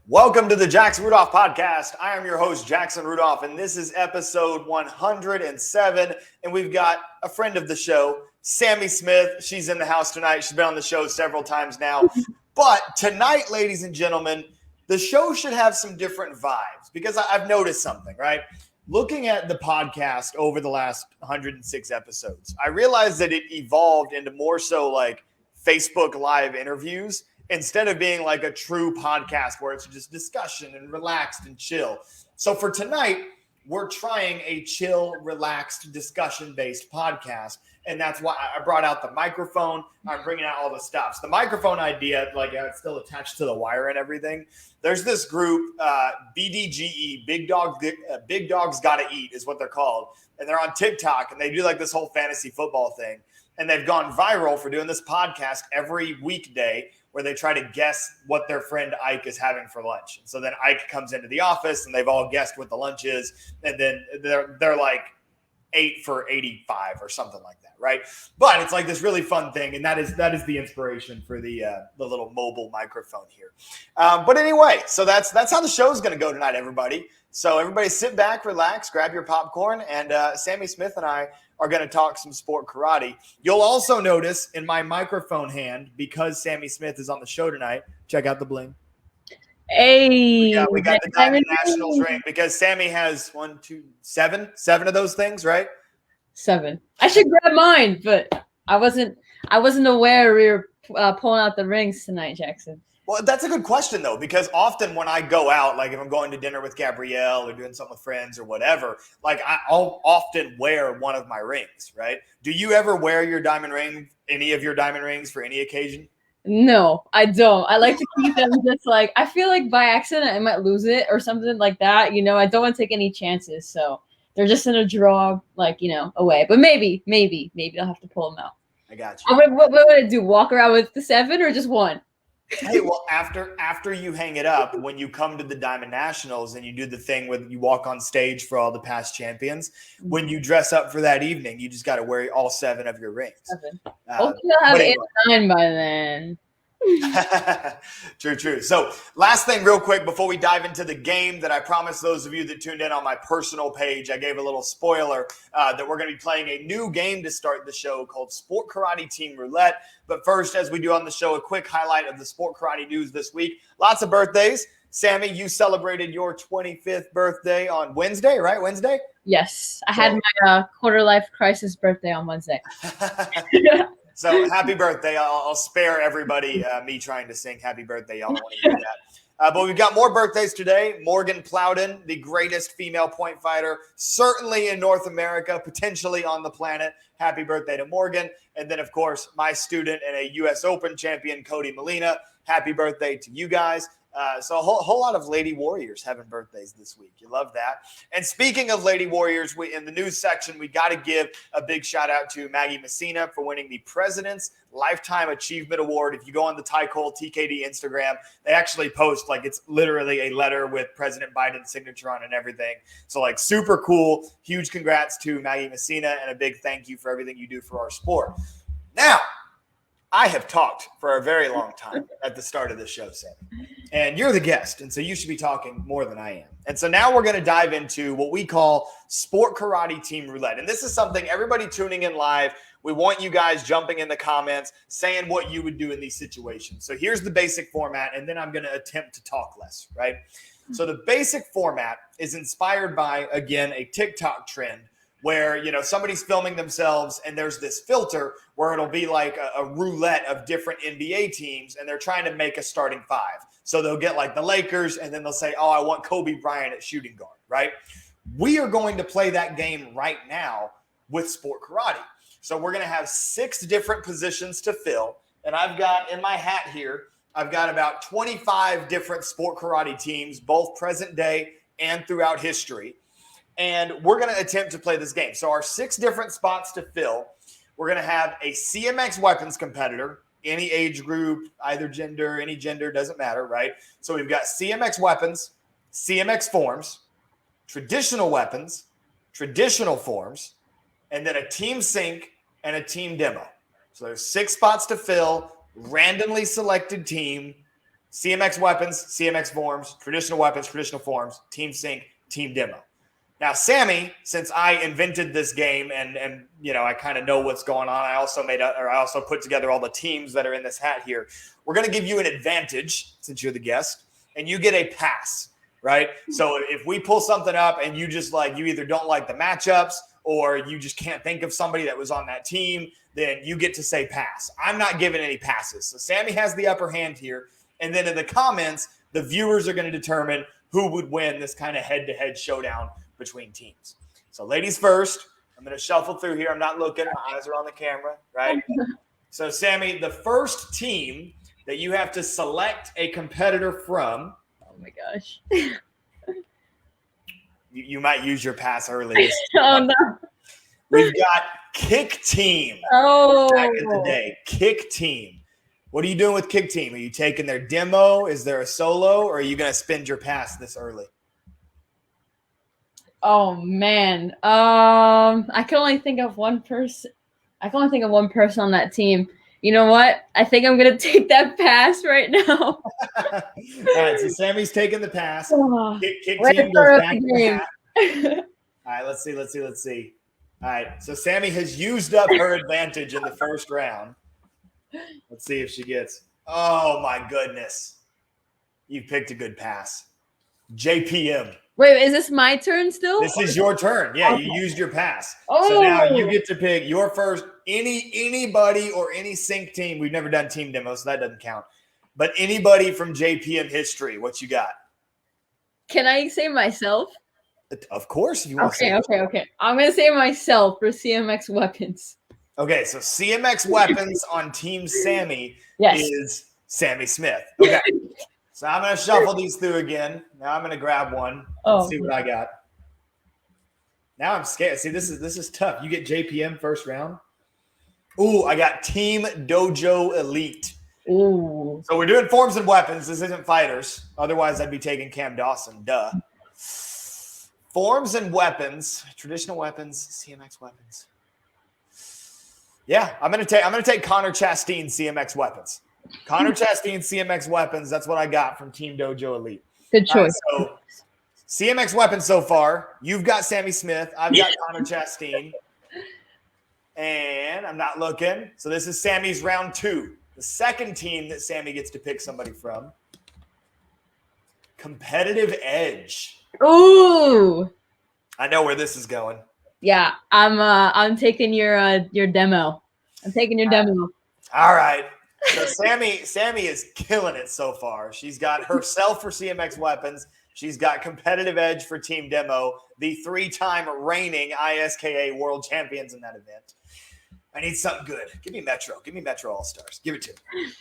Welcome to the Jackson Rudolph Podcast. I am your host, Jackson Rudolph, and this is episode 107. And we've got a friend of the show, Sammy Smith. She's in the house tonight. She's been on the show several times now. But tonight, ladies and gentlemen, the show should have some different vibes because I've noticed something, right? Looking at the podcast over the last 106 episodes, I realized that it evolved into more so like Facebook Live interviews instead of being like a true podcast where it's just discussion and relaxed and chill. So for tonight, we're trying a chill, relaxed, discussion-based podcast. And that's why I brought out the microphone. I'm bringing out all the stops. The microphone idea, like it's still attached to the wire and everything. There's this group, BDGE, Big Dogs Gotta Eat is what they're called. And they're on TikTok, and they do like this whole fantasy football thing. And they've gone viral for doing this podcast every weekday where they try to guess what their friend Ike is having for lunch. So then Ike comes into the office, and they've all guessed what the lunch is. And then they're like 8 for 85 or something like that, right? But it's like this really fun thing, and that is the inspiration for the little mobile microphone here. But anyway, so that's how the show is going to go tonight, everybody. So everybody sit back, relax, grab your popcorn, and Sammy Smith and I are going to talk some sport karate. You'll also notice in my microphone hand, because Sammy Smith is on the show tonight, check out the bling. Hey, we got the Diamond Nationals ring because Sammy has 7 of those things, right? 7. I should grab mine, but I wasn't aware we were pulling out the rings tonight, Jackson. Well, that's a good question, though, because often when I go out, like if I'm going to dinner with Gabrielle or doing something with friends or whatever, like I'll often wear one of my rings, right? Do you ever wear your diamond ring, any of your diamond rings for any occasion? No, I don't. I like to keep them just like, I feel like by accident I might lose it or something like that. You know, I don't want to take any chances. So they're just in a drawer, like, you know, away. But maybe I'll have to pull them out. I got you. What would I do? Walk around with the 7 or just 1? Hey, well, after you hang it up, when you come to the Diamond Nationals and you do the thing where you walk on stage for all the past champions, when you dress up for that evening, you just got to wear all 7 of your rings. 7. Hopefully I'll have 8 or 9 by then. True. So last thing real quick before we dive into the game that I promised those of you that tuned in on my personal page, I gave a little spoiler that we're going to be playing a new game to start the show called Sport Karate Team Roulette. But first, as we do on the show, a quick highlight of the sport karate news this week. Lots of birthdays. Sammy, you celebrated your 25th birthday on Wednesday, right? Wednesday? Yes. I had my quarter-life crisis birthday on Wednesday. So happy birthday. I'll spare everybody me trying to sing happy birthday. Y'all don't want to hear that. But we've got more birthdays today. Morgan Plowden, the greatest female point fighter, certainly in North America, potentially on the planet. Happy birthday to Morgan. And then, of course, my student and a U.S. Open champion, Cody Molina. Happy birthday to you guys. So a whole lot of Lady Warriors having birthdays this week. You love that. And speaking of Lady Warriors, in the news section, we got to give a big shout out to Maggie Messina for winning the President's Lifetime Achievement Award. If you go on the Ty Cole TKD Instagram, they actually post like it's literally a letter with President Biden's signature on it and everything. So like super cool. Huge congrats to Maggie Messina and a big thank you for everything you do for our sport. Now, I have talked for a very long time at the start of this show, Sam. And you're the guest, and so you should be talking more than I am. And so now we're going to dive into what we call Sport Karate Team Roulette. And this is something everybody tuning in live, we want you guys jumping in the comments, saying what you would do in these situations. So here's the basic format, and then I'm going to attempt to talk less, right? So the basic format is inspired by, again, a TikTok trend where, you know, somebody's filming themselves and there's this filter where it'll be like a roulette of different NBA teams and they're trying to make a starting 5. So they'll get like the Lakers and then they'll say, oh, I want Kobe Bryant at shooting guard, right? We are going to play that game right now with Sport Karate. So we're going to have 6 different positions to fill. And I've got in my hat here, I've got about 25 different Sport Karate teams, both present day and throughout history. And we're going to attempt to play this game. So our 6 different spots to fill, we're going to have a CMX weapons competitor, any age group, either gender, any gender, doesn't matter, right? So we've got CMX weapons, CMX forms, traditional weapons, traditional forms, and then a team sync and a team demo. So there's 6 spots to fill, randomly selected team, CMX weapons, CMX forms, traditional weapons, traditional forms, team sync, team demo. Now, Sammy, since I invented this game and I kind of know what's going on, I also put together all the teams that are in this hat here. We're going to give you an advantage since you're the guest, and you get a pass, right? So if we pull something up and you just you either don't like the matchups or you just can't think of somebody that was on that team, then you get to say pass. I'm not giving any passes. So Sammy has the upper hand here. And then in the comments, the viewers are going to determine who would win this kind of head-to-head showdown between teams. So ladies first, I'm going to shuffle through here. I'm not looking. My eyes are on the camera, right? So Sammy, the first team that you have to select a competitor from. Oh my gosh. You might use your pass early. Oh no. We've got Kick Team. Oh. Back in the day. Kick Team. What are you doing with Kick Team? Are you taking their demo? Is there a solo? Or are you going to spend your pass this early? Oh man. I can only think of one person. On that team. You know what? I think I'm gonna take that pass right now. All right, so Sammy's taking the pass. Kick Way Team to goes throw back the to the game. hat. All right, let's see. All right, so Sammy has used up her advantage in the first round. Let's see if she gets. Oh my goodness, you picked a good pass, JPM. Wait, is this my turn still? This is your turn. Yeah, Okay. You used your pass. Oh. So now you get to pick your first anybody or any sync team. We've never done team demos, so that doesn't count. But anybody from JPM history, what you got? Can I say myself? Of course, if you want to say. Okay. I'm gonna say myself for CMX weapons. Okay, so CMX weapons on Team Sammy is Sammy Smith. Okay, so I'm going to shuffle these through again. Now I'm going to grab one. Let's see what I got. Now I'm scared. See, this is tough. You get JPM first round. Ooh, I got Team Dojo Elite. Ooh. So we're doing forms and weapons. This isn't fighters. Otherwise, I'd be taking Cam Dawson. Duh. Forms and weapons, traditional weapons, CMX weapons. Yeah, I'm gonna take Connor Chastain CMX weapons. Connor Chastain CMX weapons. That's what I got from Team Dojo Elite. Good choice. So CMX weapons so far. You've got Sammy Smith. I've got Connor Chastain, and I'm not looking. So this is Sammy's round 2. The second team that Sammy gets to pick somebody from. Competitive Edge. Ooh. I know where this is going. Yeah, I'm taking your demo. I'm taking your demo. All right. So Sammy is killing it so far. She's got herself for CMX weapons. She's got Competitive Edge for Team Demo, the 3-time reigning ISKA world champions in that event. I need something good. Give me Metro. Give me Metro All-Stars. Give it to me.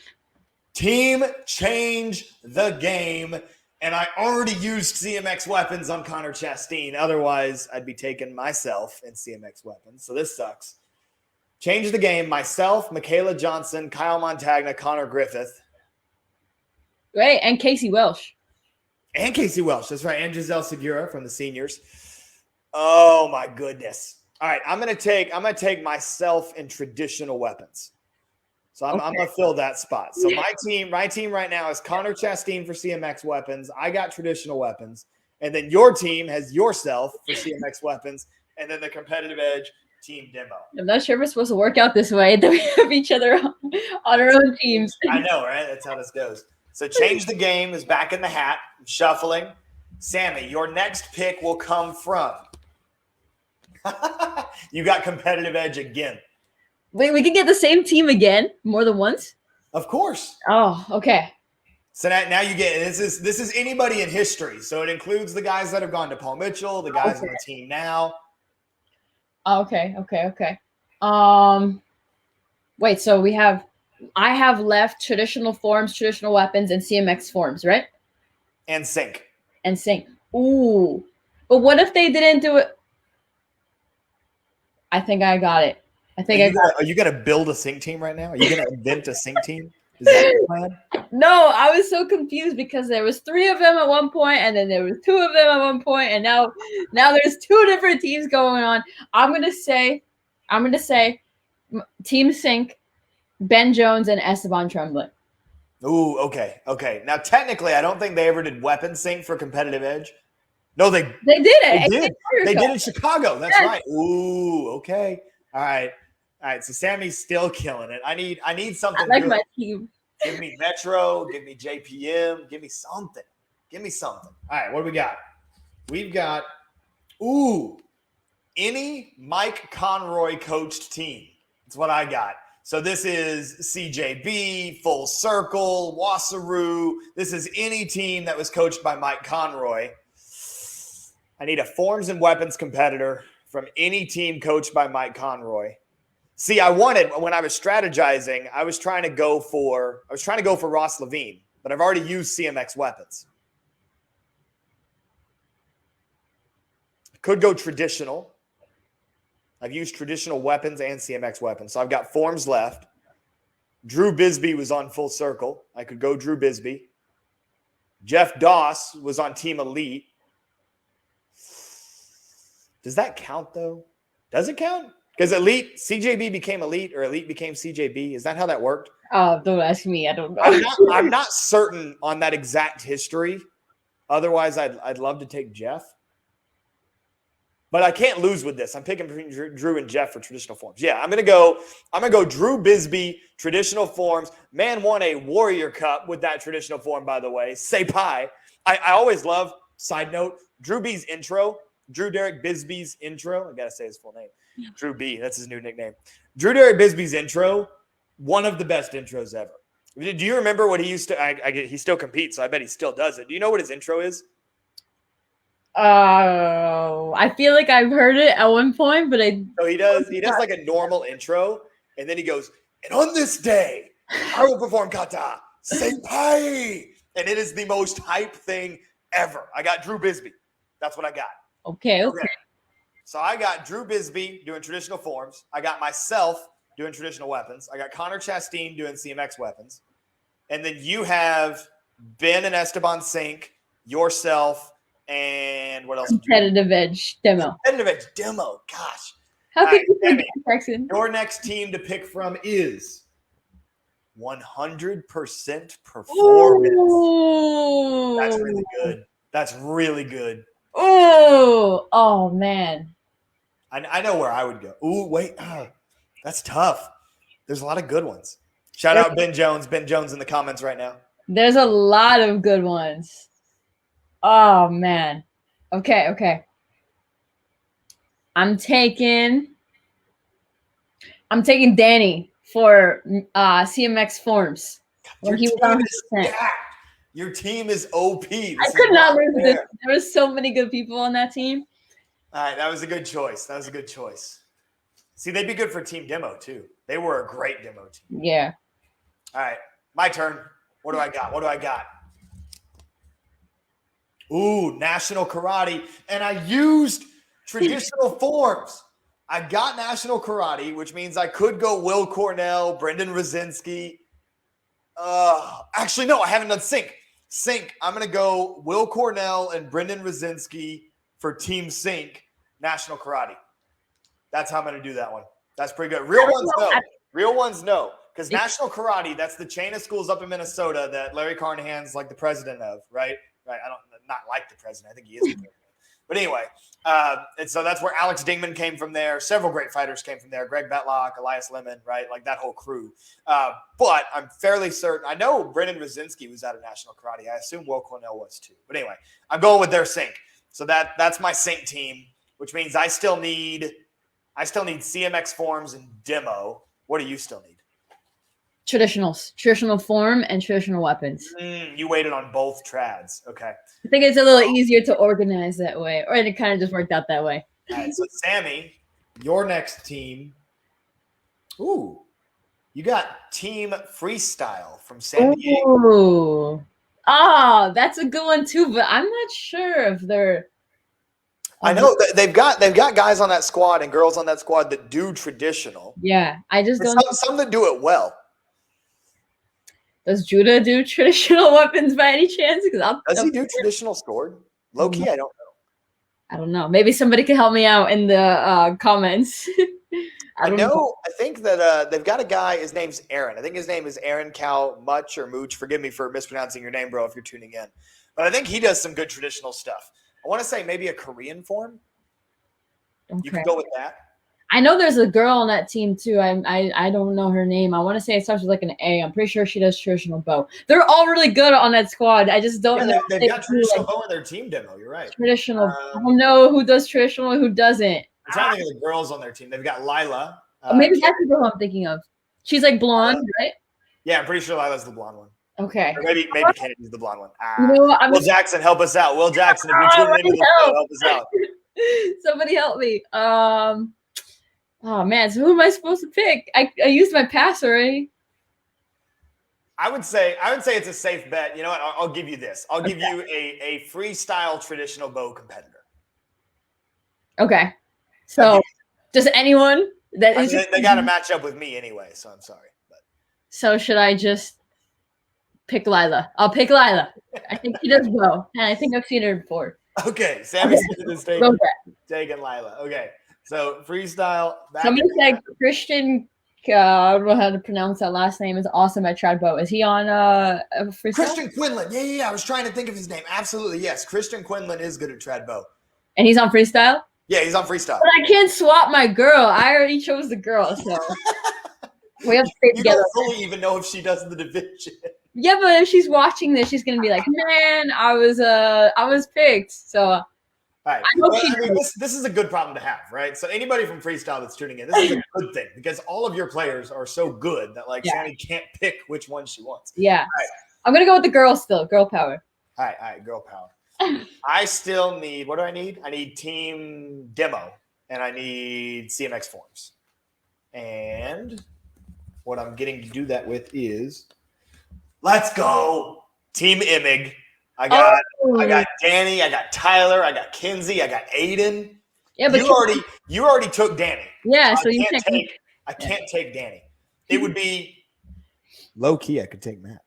Team Change the Game. And I already used CMX weapons on Connor Chastain. Otherwise, I'd be taking myself in CMX weapons. So this sucks. Change the Game. Myself, Michaela Johnson, Kyle Montagna, Connor Griffith. Right, and Casey Welsh. And Casey Welsh. That's right. And Giselle Segura from the seniors. Oh, my goodness. All right, I'm gonna take myself in traditional weapons. So I'm gonna fill that spot. So my team right now is Connor Chastain for CMX weapons. I got traditional weapons, and then your team has yourself for CMX weapons, and then the Competitive Edge Team Demo. I'm not sure if it's supposed to work out this way that we have each other on our own teams. I know, right? That's how this goes. So Change the Game is back in the hat. I'm shuffling. Sammy, your next pick will come from. You got Competitive Edge again. Wait, we can get the same team again more than once? Of course. Oh, okay. So now you get this is anybody in history. So it includes the guys that have gone to Paul Mitchell, the guys on the team now. Okay. Wait, so I have left traditional forms, traditional weapons, and CMX forms, right? And sync. Ooh. But what if they didn't do it? I think I got it. Are you going to build a sync team right now? Are you going to invent a sync team? Is that your plan? No, I was so confused because there was 3 of them at one point, and then there was 2 of them at one point, and now there's 2 different teams going on. I'm gonna say Team Sync, Ben Jones and Esteban Tremblay. Ooh, okay. Now, technically, I don't think they ever did weapon sync for competitive edge. No, they did it. did. They did in Chicago. That's Yes. right. Ooh, okay. All right. So Sammy's still killing it. I need something I like good. my team. Give me Metro. Give me JPM. Give me something. All right. What do we got? We've got any Mike Conroy coached team. That's what I got. So this is CJB, Full Circle, Wasaroo. This is any team that was coached by Mike Conroy. I need a forms and weapons competitor from any team coached by Mike Conroy. See, when I was strategizing, I was trying to go for Ross Levine, but I've already used CMX weapons. Could go traditional. I've used traditional weapons and CMX weapons. So I've got forms left. Drew Bisbee was on Full Circle. I could go Drew Bisbee. Jeff Doss was on Team Elite. Does that count, though? Does it count? Because Elite, CJB became Elite or Elite became CJB. Is that how that worked? Oh, don't ask me. I don't know. I'm not certain on that exact history. Otherwise, I'd love to take Jeff. But I can't lose with this. I'm picking between Drew and Jeff for traditional forms. Yeah, I'm gonna go Drew Bisbee, traditional forms. Man won a Warrior Cup with that traditional form, by the way. Say pie. I always love, side note, Drew Derek Bisbee's intro. I gotta say his full name. Drew B. That's his new nickname. Drew Derek Bisbee's intro, one of the best intros ever. Do you remember what he used to? He still competes, so I bet he still does it. Do you know what his intro is? I feel like I've heard it at one point, but So he does like a normal intro, and then he goes, and on this day, I will perform kata, senpai. And it is the most hype thing ever. I got Drew Bisbee. That's what I got. Okay. So I got Drew Bisbee doing traditional forms. I got myself doing traditional weapons. I got Connor Chastain doing CMX weapons. And then you have Ben and Esteban Sink, yourself, and what else? Competitive edge demo. Gosh. How could you Sammy, forget, Jackson? your next team to pick from is 100% performance. Ooh. That's really good. Oh man. I know where I would go. Ooh, wait. That's tough. There's a lot of good ones. Shout out Ben Jones. Ben Jones in the comments right now. There's a lot of good ones. Oh man. Okay. I'm taking Danny for CMX forms. When he was on his percent. Your team is OP. I could not lose this. There were so many good people on that team. All right, that was a good choice. See, they'd be good for team demo too. They were a great demo team. Yeah. All right, my turn. What do I got? Ooh, National Karate. And I used traditional forms. I got National Karate, which means I could go Will Cornell, Brendan Rosinski. Actually, no, I haven't done Sync. I'm going to go Will Cornell and Brendan Rosinski for Team Sync, National Karate. That's how I'm going to do that one. That's pretty good. Real ones, no. Because National Karate, that's the chain of schools up in Minnesota that Larry Carnahan's like the president of, right? Right. Not like the president. I think he is the president. But anyway, and so that's where Alex Dingman came from there. Several great fighters came from there. Greg Betlock, Elias Lemon, right? Like that whole crew. But I'm fairly certain. I know Brendan Rosinski was out of National Karate. I assume Will Cornell was too. But anyway, I'm going with their sync. So that's my sync team, which means I still need CMX forms and demo. What do you still need? Traditional form and traditional weapons. You waited on both trads. Okay. I think it's a little easier to organize that way, or it kind of just worked out that way. All right, so Sammy, your next team. Ooh, you got Team Freestyle from San Diego. Ooh. Oh, that's a good one too, but I'm not sure if they're. I know that they've got guys on that squad and girls on that squad that do traditional. Yeah, I just don't. Some that do it well. Does Judah do traditional weapons by any chance? Does he do traditional sword? Low key, I don't know. I don't know. Maybe somebody can help me out in the comments. I don't know. I think that they've got a guy. His name's Aaron. I think his name is Aaron Cal Much or Mooch. Forgive me for mispronouncing your name, bro, if you're tuning in. But I think he does some good traditional stuff. I want to say maybe a Korean form. Okay. You can go with that. I know there's a girl on that team too. I don't know her name. I want to say it starts with like an A. I'm pretty sure she does traditional bow. They're all really good on that squad. I just don't know. They've got traditional bow in their team demo. You're right. Traditional. I don't know who does traditional and who doesn't. I'm trying to think of the girls on their team. They've got Lila. Maybe that's the girl I'm thinking of. She's like blonde, right? Yeah, I'm pretty sure Lila's the blonde one. Okay. Or maybe Kennedy's the blonde one. You know what? Will Jackson, help us out. Will Jackson, if you're tuning into the show, help us out. Somebody help me. Oh man, so who am I supposed to pick? I used my pass already. I would say it's a safe bet. You know what? I'll give you this. I'll give you a freestyle traditional bow competitor. Okay. So does anyone that is they got to match up with me anyway, so I'm sorry. But. So should I just pick Lila? I'll pick Lila. I think she does bow, and I think I've seen her before. Okay, Sammy Smith is taking Lila. Okay, so freestyle. Somebody said Christian. I don't know how to pronounce that last name. Is awesome at trad bow. Is he on freestyle? Christian Quinlan. Yeah. I was trying to think of his name. Absolutely, yes. Christian Quinlan is good at trad bow. And he's on freestyle? Yeah, he's on freestyle. But I can't swap my girl. I already chose the girl, so we have to stay together. You don't fully even know if she does the division. Yeah, but if she's watching this, she's gonna be like, "Man, I was picked." So, all right. This is a good problem to have, right? So anybody from freestyle that's tuning in, this is a good thing because all of your players are so good that Sammy can't pick which one she wants. Yeah, right. I'm gonna go with the girl still. Girl power. All right, girl power. I still need. What do I need? I need team demo and I need CMX forms. And what I'm getting to do that with is. Let's go. Team Imig. I got Danny, I got Tyler, I got Kinsey, I got Aiden. Yeah, but you already took Danny. Yeah, so I can't take Danny. It would be low key, I could take Matt.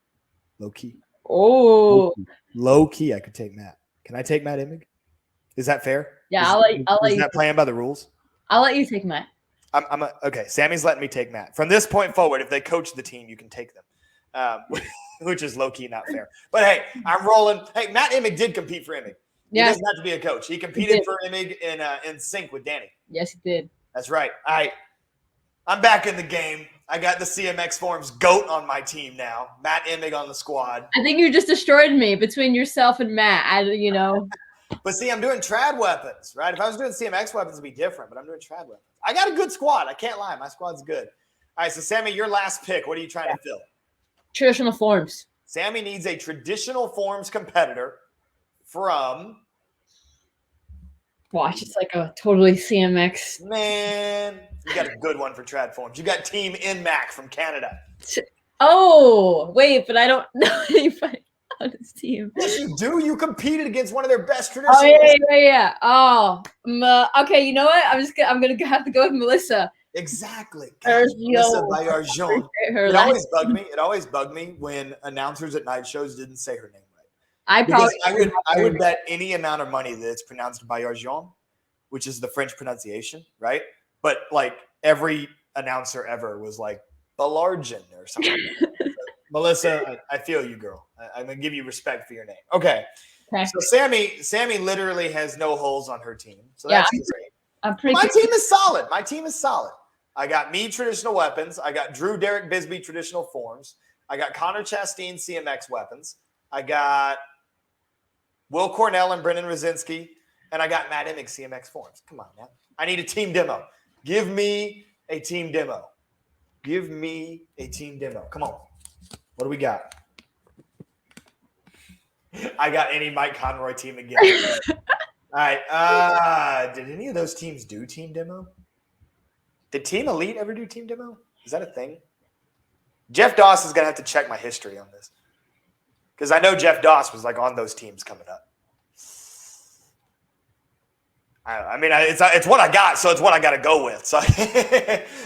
Low key. Oh. Low key, I could take Matt. Can I take Matt Imig? Is that fair? Yeah, I'll let you. Is that playing by the rules? I'll let you take Matt. Okay, Sammy's letting me take Matt. From this point forward, if they coach the team, you can take them. Which is low-key not fair. But, hey, I'm rolling. Hey, Matt Imig did compete for Imig. He doesn't have to be a coach. He competed for Imig in sync with Danny. Yes, he did. That's right. All right. I'm back in the game. I got the CMX Forms GOAT on my team now. Matt Imig on the squad. I think you just destroyed me between yourself and Matt. But, see, I'm doing trad weapons, right? If I was doing CMX weapons, it would be different. But I'm doing trad weapons. I got a good squad. I can't lie. My squad's good. All right, so, Sammy, your last pick. What are you trying to fill? Traditional forms. Sammy needs a traditional forms competitor from. Watch, it's like a totally CMX. Man, you got a good one for trad forms. You got Team NMAC from Canada. Oh, wait, but I don't know anybody on this team. Yes, you do. You competed against one of their best traditional. Oh, yeah. Oh, okay. You know what? I'm gonna have to go with Melissa. Exactly. Melissa Bayarjon. It always bugged me when announcers at night shows didn't say her name right. I would bet any amount of money that it's pronounced Bayarjon, which is the French pronunciation, right? But every announcer ever was like Balarjan or something. Melissa, I feel you, girl. I'm gonna give you respect for your name. Okay. So Sammy literally has no holes on her team. So that's great. My team is solid. I got me traditional weapons. I got Drew Derek Bisbee traditional forms. I got Connor Chastain CMX weapons. I got Will Cornell and Brendan Rosinski. And I got Matt Imig CMX forms. Come on, man. I need a team demo. Give me a team demo. Come on. What do we got? I got any Mike Conroy team again. All right. Did any of those teams do team demo? Did Team Elite ever do team demo? Is that a thing? Jeff Doss is going to have to check my history on this. Because I know Jeff Doss was on those teams coming up. I mean, it's what I got, so it's what I got to go with. So,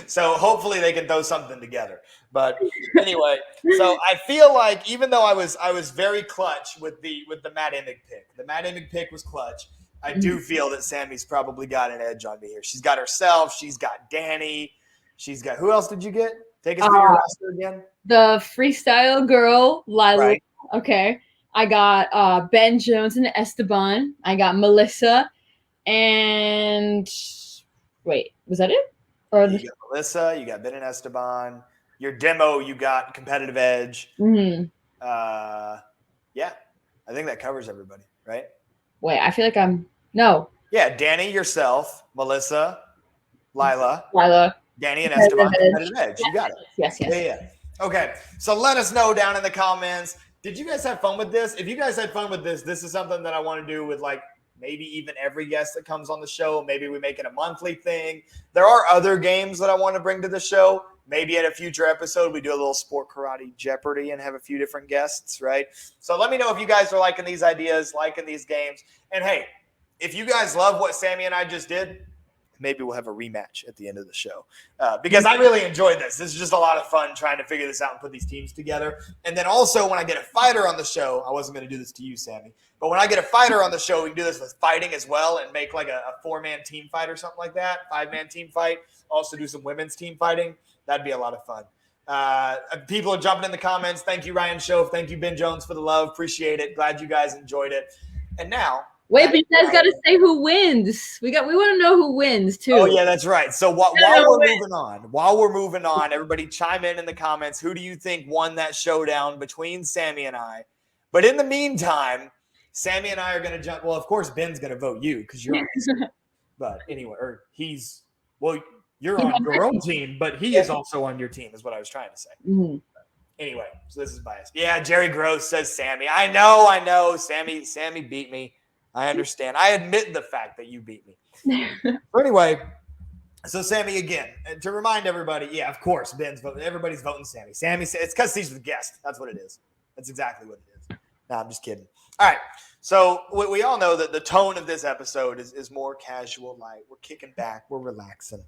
so hopefully they can throw something together. But anyway, so I feel like even though I was very clutch with the Matt Imig pick, the Matt Imig pick was clutch. I do feel that Sammy's probably got an edge on me here. She's got herself. She's got Danny. She's got. Who else did you get? Take us through your roster again. The freestyle girl, Lila. Right. Okay. I got Ben Jones and Esteban. I got Melissa. And wait, was that it? Or You got Melissa, you got Ben and Esteban. Your demo, you got Competitive Edge. Mm-hmm. Yeah, I think that covers everybody, right? Wait, I feel like no. Yeah, Danny, yourself, Melissa, Lila, Danny, and Esteban, Competitive Edge. You got it. Yes. Yeah. Okay, so let us know down in the comments. Did you guys have fun with this? If you guys had fun with this, this is something that I want to do with like maybe even every guest that comes on the show. Maybe we make it a monthly thing. There are other games that I want to bring to the show. Maybe at a future episode, we do a little Sport Karate Jeopardy and have a few different guests, right? So let me know if you guys are liking these ideas, liking these games. And hey, if you guys love what Sammy and I just did, maybe we'll have a rematch at the end of the show because I really enjoyed this. This is just a lot of fun trying to figure this out and put these teams together. And then also when I get a fighter on the show, I wasn't going to do this to you, Sammy, but when I get a fighter on the show, we can do this with fighting as well and make like a 4-man team fight or something like that, 5-man team fight. Also do some women's team fighting. That'd be a lot of fun. People are jumping in the comments. Thank you, Ryan Shove. Thank you, Ben Jones, for the love. Appreciate it. Glad you guys enjoyed it. And now, wait, but you guys got to say who wins. We want to know who wins too. Oh yeah, that's right. So while we're moving on, everybody chime in the comments. Who do you think won that showdown between Sammy and I? But in the meantime, Sammy and I are going to jump. Well, of course, Ben's going to vote you because you're on his team. But anyway, you're on your own team, but he is also on your team, is what I was trying to say. Mm-hmm. Anyway, so this is biased. Yeah, Jerry Gross says Sammy. I know. Sammy beat me. I understand. I admit the fact that you beat me. But anyway, so Sammy again. And to remind everybody, yeah, of course, Ben's voting. Everybody's voting Sammy. Sammy, it's because he's the guest. That's what it is. That's exactly what it is. No, I'm just kidding. All right. So we all know that the tone of this episode is more casual, light. We're kicking back. We're relaxing.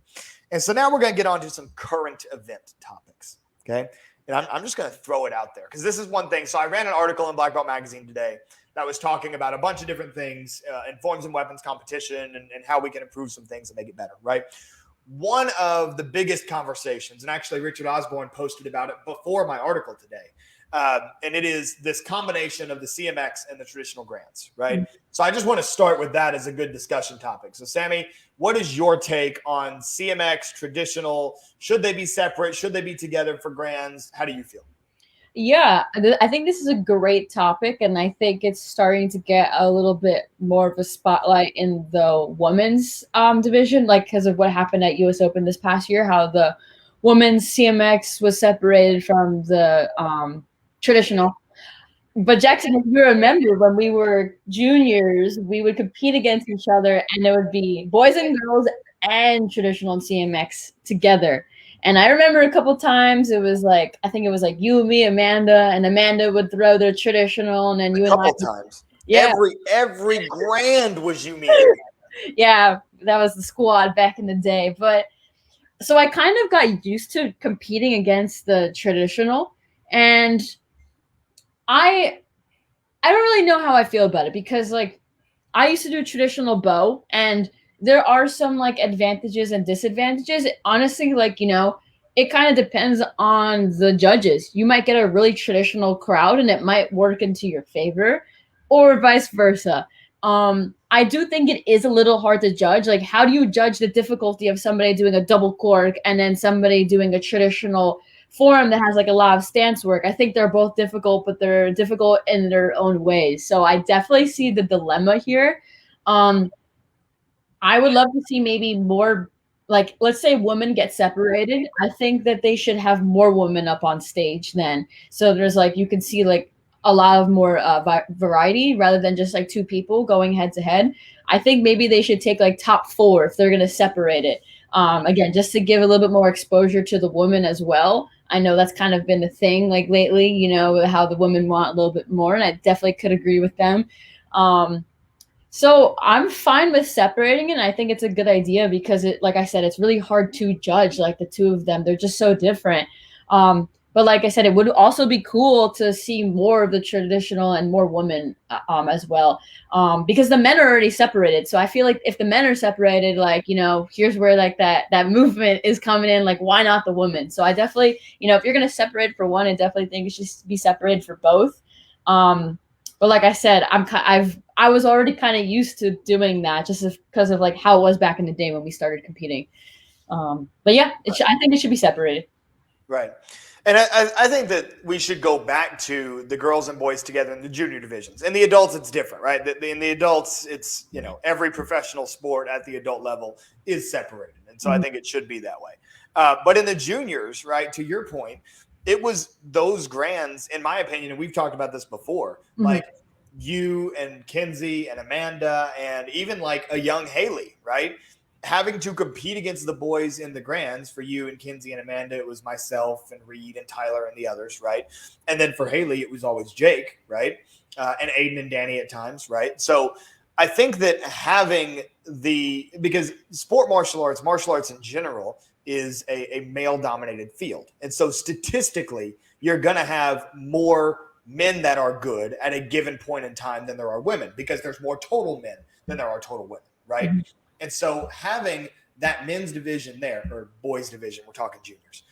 And so now we're going to get on to some current event topics, okay? And I'm just going to throw it out there because this is one thing. So I ran an article in Black Belt Magazine today that was talking about a bunch of different things in forms and weapons competition and how we can improve some things and make it better, right? One of the biggest conversations, and actually Richard Osborne posted about it before my article today, and it is this combination of the CMX and the traditional grants, right? Mm-hmm. So I just want to start with that as a good discussion topic. So Sammy, what is your take on CMX, traditional? Should they be separate? Should they be together for grants? How do you feel? Yeah, I think this is a great topic, and I think it's starting to get a little bit more of a spotlight in the women's division, like because of what happened at US Open this past year, how the women's CMX was separated from the traditional. But Jackson, if you remember, when we were juniors, we would compete against each other, and it would be boys and girls and traditional and CMX together. And I remember a couple times it was like, I think it was like you, me, Amanda, and Amanda would throw the traditional, and then you and I. A couple times. Yeah. Every grand was you, me. Yeah, that was the squad back in the day. But so I kind of got used to competing against the traditional, and I don't really know how I feel about it because like I used to do traditional bow, and there are some like advantages and disadvantages. Honestly, like, you know, it kind of depends on the judges. You might get a really traditional crowd and it might work into your favor, or vice versa. I do think it is a little hard to judge. Like, how do you judge the difficulty of somebody doing a double cork and then somebody doing a traditional form that has like a lot of stance work? I think they're both difficult, but they're difficult in their own ways. So I definitely see the dilemma here. I would love to see maybe more, like, let's say women get separated. I think that they should have more women up on stage then. So there's like, you can see like a lot of more variety rather than just like two people going head to head. I think maybe they should take like top 4 if they're going to separate it. Again, just to give a little bit more exposure to the women as well. I know that's kind of been the thing like lately, you know, how the women want a little bit more, and I definitely could agree with them. So I'm fine with separating it. And I think it's a good idea because it, like I said, it's really hard to judge like the two of them. They're just so different. But like I said, it would also be cool to see more of the traditional and more women as well, because the men are already separated. So I feel like if the men are separated, like, you know, here's where like that movement is coming in. Like, why not the women? So I definitely, you know, if you're gonna separate for one, I definitely think it should be separated for both. But like I said, I was already kind of used to doing that just because of like how it was back in the day when we started competing. But yeah, I think it should be separated. Right. And I think that we should go back to the girls and boys together in the junior divisions. In the adults, it's different, right? In the adults, it's, you know, every professional sport at the adult level is separated. And so I think it should be that way. But in the juniors, right, to your point, it was those grands, in my opinion, and we've talked about this before, like you and Kinsey and Amanda and even like a young Haley, right? Having to compete against the boys in the grands. For you and Kinsey and Amanda, it was myself and Reed and Tyler and the others, right? And then for Haley, it was always Jake, right? And Aiden and Danny at times, right? So I think that having because martial arts in general is a male-dominated field. And so statistically, you're going to have more men that are good at a given point in time than there are women, because there's more total men than there are total women, right? Mm-hmm. And so having that men's division there, or boys division, we're talking juniors,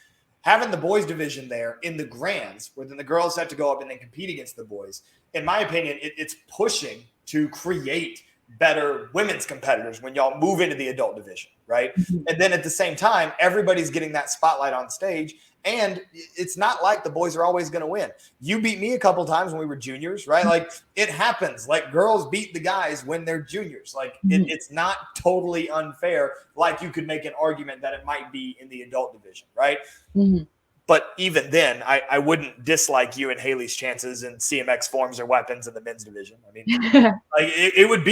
having the boys division there in the grands, where then the girls have to go up and then compete against the boys, in my opinion, it's pushing to create better women's competitors when y'all move into the adult division, right? Mm-hmm. And then at the same time, everybody's getting that spotlight on stage. And it's not like the boys are always going to win. You beat me a couple times when we were juniors, right? Like, it happens. Like, girls beat the guys when they're juniors. Like, it's not totally unfair. Like, you could make an argument that it might be in the adult division, right? Mm-hmm. But even then, I wouldn't dislike you and Haley's chances in CMX forms or weapons in the men's division. I mean, like, it would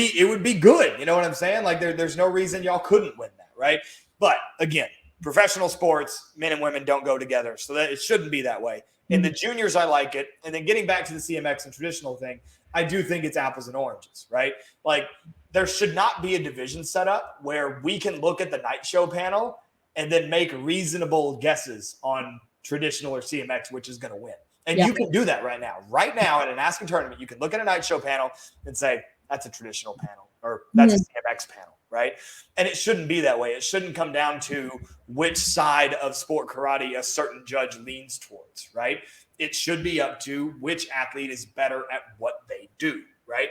be good. You know what I'm saying? Like, there's no reason y'all couldn't win that, right? But again, professional sports, men and women don't go together. So that it shouldn't be that way. In the juniors, I like it. And then getting back to the CMX and traditional thing, I do think it's apples and oranges, right? Like, there should not be a division set up where we can look at the night show panel and then make reasonable guesses on traditional or CMX, which is going to win. And you can do that right now. Right now in an Asking tournament, you can look at a night show panel and say, that's a traditional panel, or that's a CMX panel. Right. And it shouldn't be that way. It shouldn't come down to which side of sport karate a certain judge leans towards. Right. It should be up to which athlete is better at what they do. Right.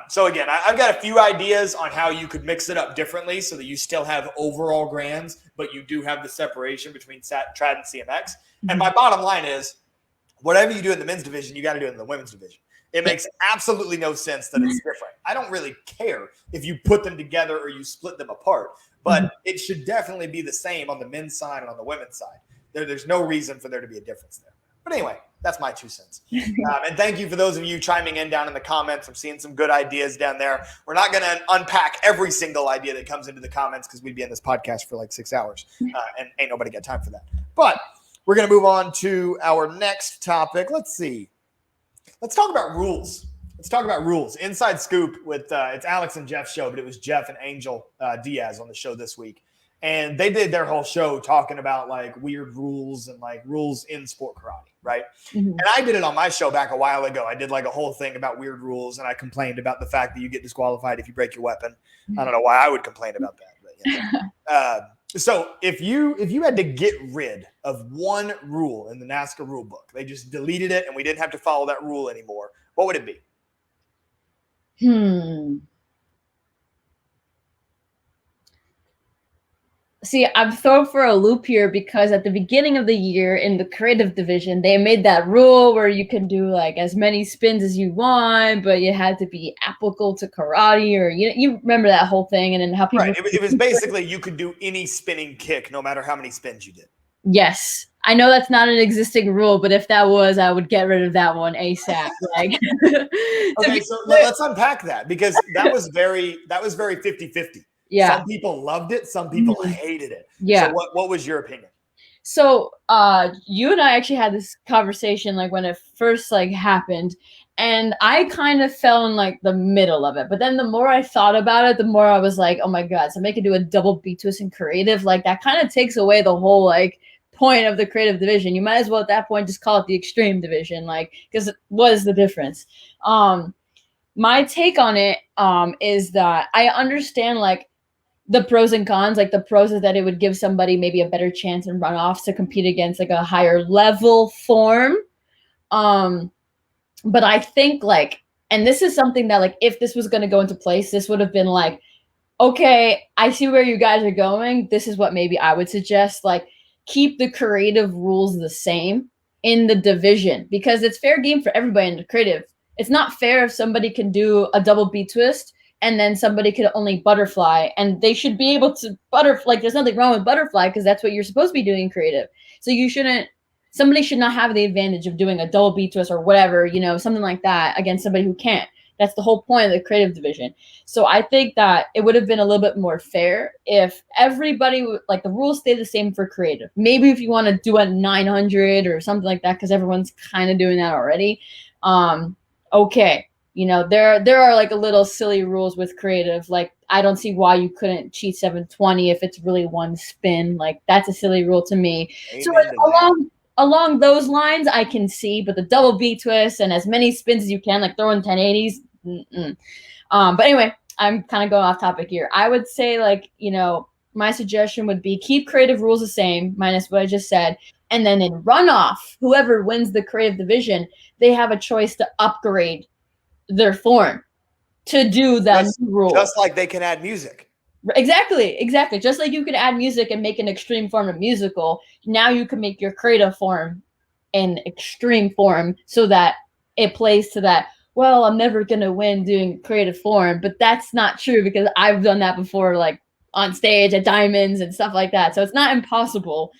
So again, I've got a few ideas on how you could mix it up differently so that you still have overall grands, but you do have the separation between trad and CMX. Mm-hmm. And my bottom line is, whatever you do in the men's division, you got to do it in the women's division. It makes absolutely no sense that it's different. I don't really care if you put them together or you split them apart, but it should definitely be the same on the men's side and on the women's side. There's no reason for there to be a difference there. But anyway, that's my 2 cents. And thank you for those of you chiming in down in the comments. I'm seeing some good ideas down there. We're not going to unpack every single idea that comes into the comments because we'd be in this podcast for like 6 hours, and ain't nobody got time for that. But we're going to move on to our next topic. Let's see. Let's talk about rules. Inside Scoop with it's Alex and Jeff's show, but it was Jeff and Angel Diaz on the show this week. And they did their whole show talking about like weird rules and like rules in sport karate, right? Mm-hmm. And I did it on my show back a while ago. I did like a whole thing about weird rules, and I complained about the fact that you get disqualified if you break your weapon. I don't know why I would complain about that, but yeah. So if you had to get rid of one rule in the NASCAR rule book, they just deleted it and we didn't have to follow that rule anymore, what would it be? See, I'm thrown for a loop here because at the beginning of the year in the creative division, they made that rule where you can do like as many spins as you want, but you had to be applicable to karate, or you remember that whole thing, and then how people. Right. It was basically you could do any spinning kick no matter how many spins you did. Yes. I know that's not an existing rule, but if that was, I would get rid of that one ASAP. Like, okay, so let's unpack that, because that was very 50-50. Yeah. Some people loved it. Some people hated it. Yeah. So what was your opinion? So you and I actually had this conversation like when it first like happened, and I kind of fell in like the middle of it. But then the more I thought about it, the more I was like, oh my God, so make it do a double B twist in creative. Like that kind of takes away the whole like point of the creative division. You might as well at that point just call it the extreme division, like, because what is the difference? My take on it is that I understand like the pros and cons. Like the pros is that it would give somebody maybe a better chance in runoffs to compete against like a higher level form. But I think like, and this is something that like, if this was going to go into place, this would have been like, okay, I see where you guys are going. This is what maybe I would suggest. Like, keep the creative rules the same in the division, because it's fair game for everybody in the creative. It's not fair if somebody can do a double B twist and then somebody could only butterfly, and they should be able to butterfly. Like, there's nothing wrong with butterfly because that's what you're supposed to be doing in creative. So somebody should not have the advantage of doing a double B twist or whatever, you know, something like that against somebody who can't. That's the whole point of the creative division. So I think that it would have been a little bit more fair if everybody like the rules stay the same for creative. Maybe if you want to do a 900 or something like that, because everyone's kind of doing that already. Okay, you know, there are like a little silly rules with creative. Like, I don't see why you couldn't cheat 720 if it's really one spin. Like, that's a silly rule to me. Amen so like, to along those lines, I can see, but the double B twist and as many spins as you can, like throwing 1080s. But anyway, I'm kind of going off topic here. I would say, like, you know, my suggestion would be keep creative rules the same, minus what I just said. And then in runoff, whoever wins the creative division, they have a choice to upgrade their form to do that rule. Just like they can add music. Exactly. Just like you could add music and make an extreme form of musical, now you can make your creative form an extreme form so that it plays to that, well, I'm never going to win doing creative form. But that's not true, because I've done that before, like on stage at Diamonds and stuff like that. So it's not impossible.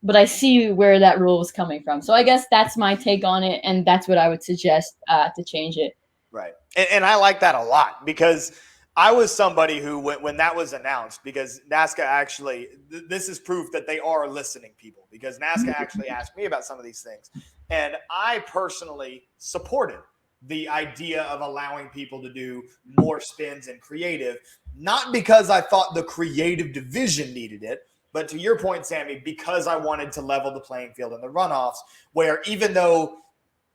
But I see where that rule was coming from. So I guess that's my take on it. And that's what I would suggest to change it. Right. And I like that a lot, because I was somebody who, when that was announced, because NASCA actually, this is proof that they are listening, people, because NASCA actually asked me about some of these things. And I personally supported the idea of allowing people to do more spins in creative, not because I thought the creative division needed it, but to your point, Sammy, because I wanted to level the playing field in the runoffs, where even though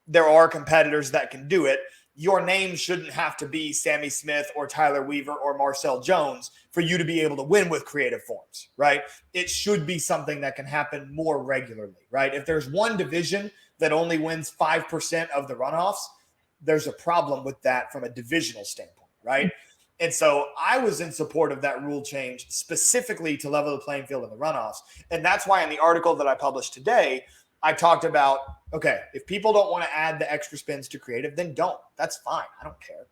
there are competitors that can do it, your name shouldn't have to be Sammy Smith or Tyler Weaver or Marcel Jones for you to be able to win with creative forms, right? It should be something that can happen more regularly, right? If there's one division that only wins 5% of the runoffs, there's a problem with that from a divisional standpoint, right? And so I was in support of that rule change specifically to level the playing field in the runoffs. And that's why in the article that I published today, I talked about, okay, if people don't want to add the extra spins to creative, then don't. That's fine. I don't care.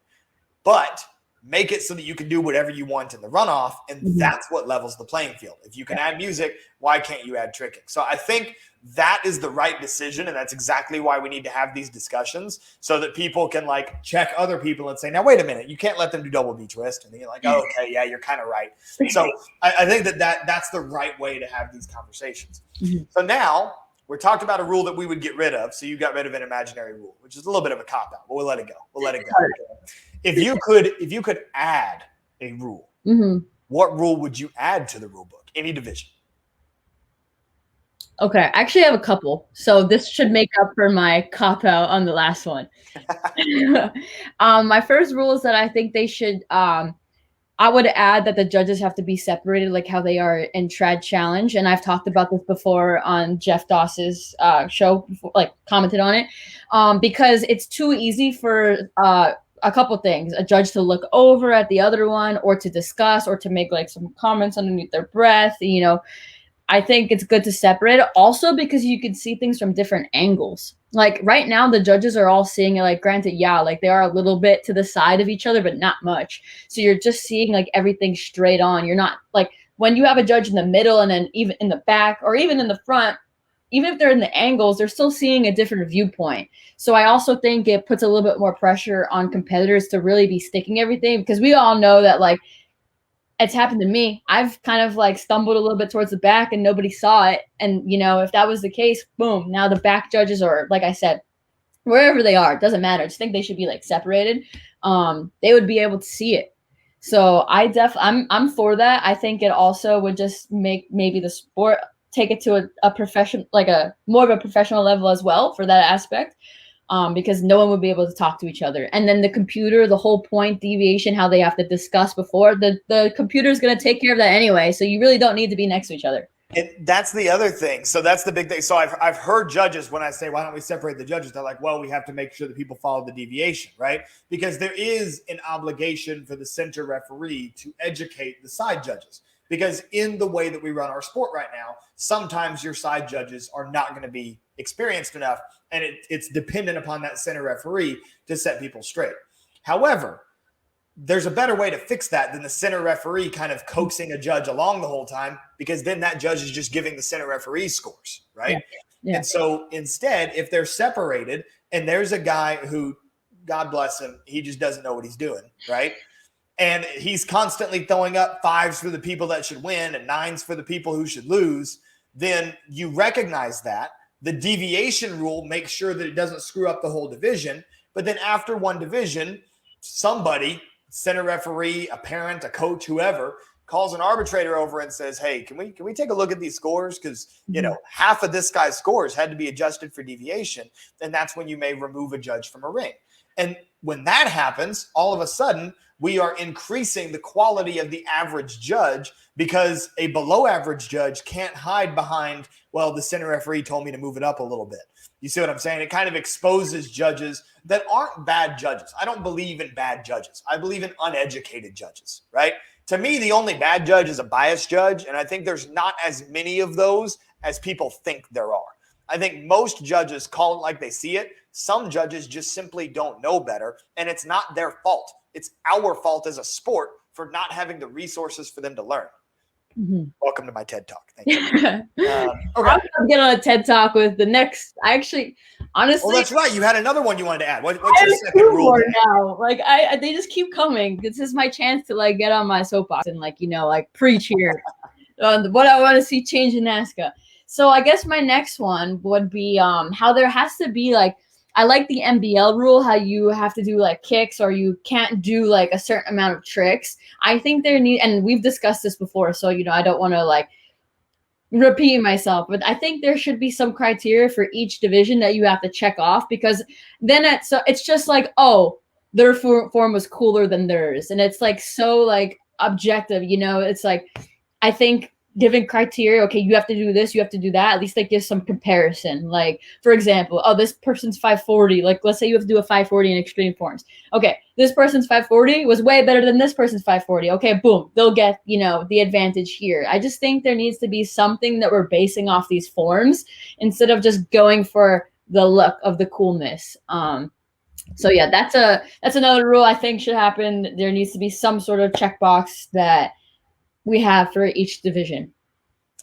But make it so that you can do whatever you want in the runoff, and that's what levels the playing field. If you can add music, why can't you add tricking? So I think that is the right decision, and that's exactly why we need to have these discussions so that people can, like, check other people and say, now, wait a minute, you can't let them do double B twist. And then you're like, oh, okay, yeah, you're kind of right. So I think that's the right way to have these conversations. So now we talked about a rule that we would get rid of. So you got rid of an imaginary rule, which is a little bit of a cop-out, but we'll let it go. If you could add a rule, what rule would you add to the rule book? Any division. Okay, I actually have a couple. So this should make up for my cop-out on the last one. My first rule is that I think they should I would add that the judges have to be separated, like how they are in Trad Challenge. And I've talked about this before on Jeff Doss's show, like commented on it, because it's too easy for a couple things: a judge to look over at the other one, or to discuss, or to make like some comments underneath their breath. You know, I think it's good to separate it. Also, because you can see things from different angles. Like right now, the judges are all seeing it, like, granted, yeah, like they are a little bit to the side of each other, but not much. So you're just seeing like everything straight on. You're not like when you have a judge in the middle and then even in the back or even in the front, even if they're in the angles, they're still seeing a different viewpoint. So I also think it puts a little bit more pressure on competitors to really be sticking everything, because we all know that, like, it's happened to me. I've kind of like stumbled a little bit towards the back and nobody saw it. And, you know, if that was the case, boom, now the back judges are, like I said, wherever they are, it doesn't matter. I just think they should be like separated. They would be able to see it. So I'm for that. I think it also would just make maybe the sport take it to a profession, like a more of a professional level as well for that aspect. Because no one would be able to talk to each other. And then the computer, the whole point deviation, how they have to discuss before, the computer is going to take care of that anyway. So you really don't need to be next to each other. That's the other thing. So that's the big thing. So I've heard judges, when I say, why don't we separate the judges? They're like, well, we have to make sure that people follow the deviation, right? Because there is an obligation for the center referee to educate the side judges. Because in the way that we run our sport right now, sometimes your side judges are not going to be experienced enough, and it's dependent upon that center referee to set people straight. However, there's a better way to fix that than the center referee kind of coaxing a judge along the whole time, because then that judge is just giving the center referee scores, right? Yeah. And so instead, if they're separated and there's a guy who, God bless him, he just doesn't know what he's doing, right? And he's constantly throwing up 5s for the people that should win and 9s for the people who should lose, then you recognize that. The deviation rule makes sure that it doesn't screw up the whole division. But then after one division, somebody, center referee, a parent, a coach, whoever, calls an arbitrator over and says, hey, can we take a look at these scores? Because, half of this guy's scores had to be adjusted for deviation. And that's when you may remove a judge from a ring. And when that happens, all of a sudden, we are increasing the quality of the average judge, because a below average judge can't hide behind, well, the center referee told me to move it up a little bit. You see what I'm saying? It kind of exposes judges that aren't bad judges. I don't believe in bad judges. I believe in uneducated judges, right? To me, the only bad judge is a biased judge, and I think there's not as many of those as people think there are. I think most judges call it like they see it. Some judges just simply don't know better, and it's not their fault. It's our fault as a sport for not having the resources for them to learn. Mm-hmm. Welcome to my TED Talk. Thank you. Okay. I'm going to get on a TED Talk with the next. Honestly. Well, that's right. You had another one you wanted to add. What's your second rule now? Like, they just keep coming. This is my chance to get on my soapbox and preach here. What I want to see change in NASCAR. So I guess my next one would be how there has to be I like the NBL rule, how you have to do kicks, or you can't do a certain amount of tricks. I think and we've discussed this before, so I don't want to repeat myself, but I think there should be some criteria for each division that you have to check off, because then it's just their form was cooler than theirs, and it's so objective, it's I think given criteria, okay, you have to do this, you have to do that, at least gives some comparison. For example, this person's 540, let's say you have to do a 540 in extreme forms. Okay, this person's 540 was way better than this person's 540. Okay, boom, they'll get the advantage here. I just think there needs to be something that we're basing off these forms instead of just going for the look of the coolness. So yeah, that's another rule I think should happen. There needs to be some sort of checkbox that we have for each division.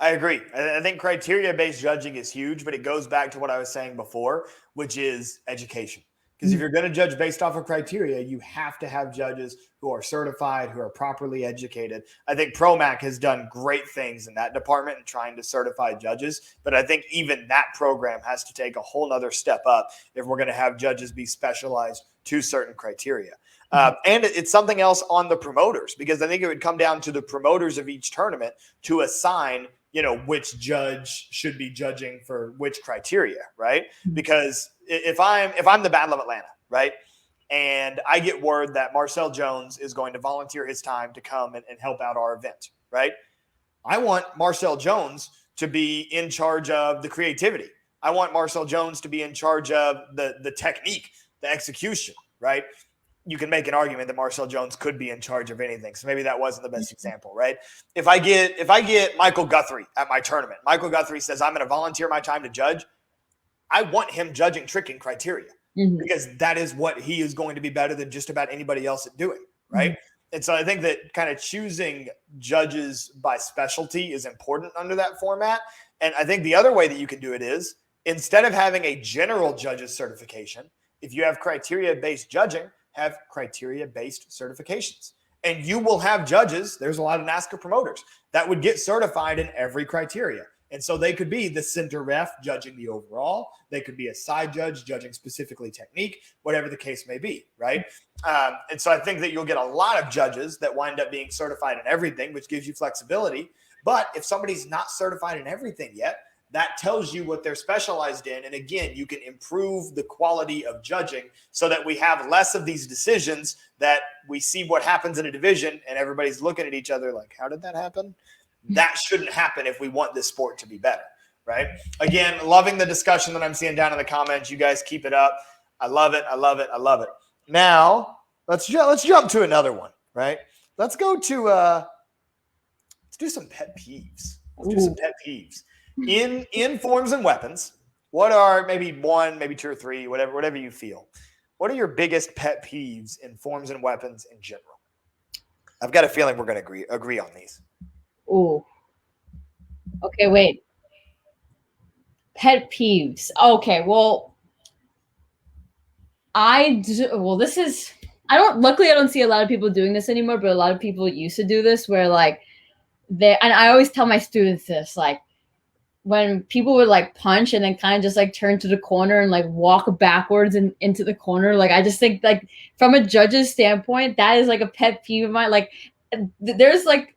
I agree. I think criteria-based judging is huge, but it goes back to what I was saying before, which is education. Because if you're going to judge based off of criteria, you have to have judges who are certified, who are properly educated. I think ProMac has done great things in that department in trying to certify judges, but I think even that program has to take a whole nother step up if we're going to have judges be specialized to certain criteria. And it's something else on the promoters, because I think it would come down to the promoters of each tournament to assign, which judge should be judging for which criteria, right? Because if I'm the Battle of Atlanta, right, and I get word that Marcel Jones is going to volunteer his time to come and help out our event, right? I want Marcel Jones to be in charge of the creativity. I want Marcel Jones to be in charge of the technique, the execution, right? You can make an argument that Marcel Jones could be in charge of anything. So maybe that wasn't the best example, right? If I get Michael Guthrie at my tournament, Michael Guthrie says, I'm going to volunteer my time to judge. I want him judging tricking criteria, because that is what he is going to be better than just about anybody else at doing, right? And so I think that kind of choosing judges by specialty is important under that format. And I think the other way that you can do it is, instead of having a general judge's certification, if you have criteria-based judging, have criteria-based certifications. And you will have judges, there's a lot of NASCAR promoters, that would get certified in every criteria. And so they could be the center ref judging the overall. They could be a side judge judging specifically technique, whatever the case may be, right? And so I think that you'll get a lot of judges that wind up being certified in everything, which gives you flexibility. But if somebody's not certified in everything yet, that tells you what they're specialized in. And again, you can improve the quality of judging so that we have less of these decisions that we see what happens in a division and everybody's looking at each other like, how did that happen? That shouldn't happen if we want this sport to be better, right? Again, loving the discussion that I'm seeing down in the comments. You guys keep it up. I love it. I love it. I love it. Now, let's jump to another one, right? Let's go to let's do some pet peeves. Let's do some pet peeves. In forms and weapons, what are maybe one, maybe two or three, whatever you feel. What are your biggest pet peeves in forms and weapons in general? I've got a feeling we're going to agree on these. Ooh. Okay, wait. Pet peeves. Okay, well, luckily I don't see a lot of people doing this anymore, but a lot of people used to do this where like and I always tell my students this, like, when people would like punch and then kind of just like turn to the corner and like walk backwards and into the corner, like I just think like from a judge's standpoint, that is like a pet peeve of mine. Like there's like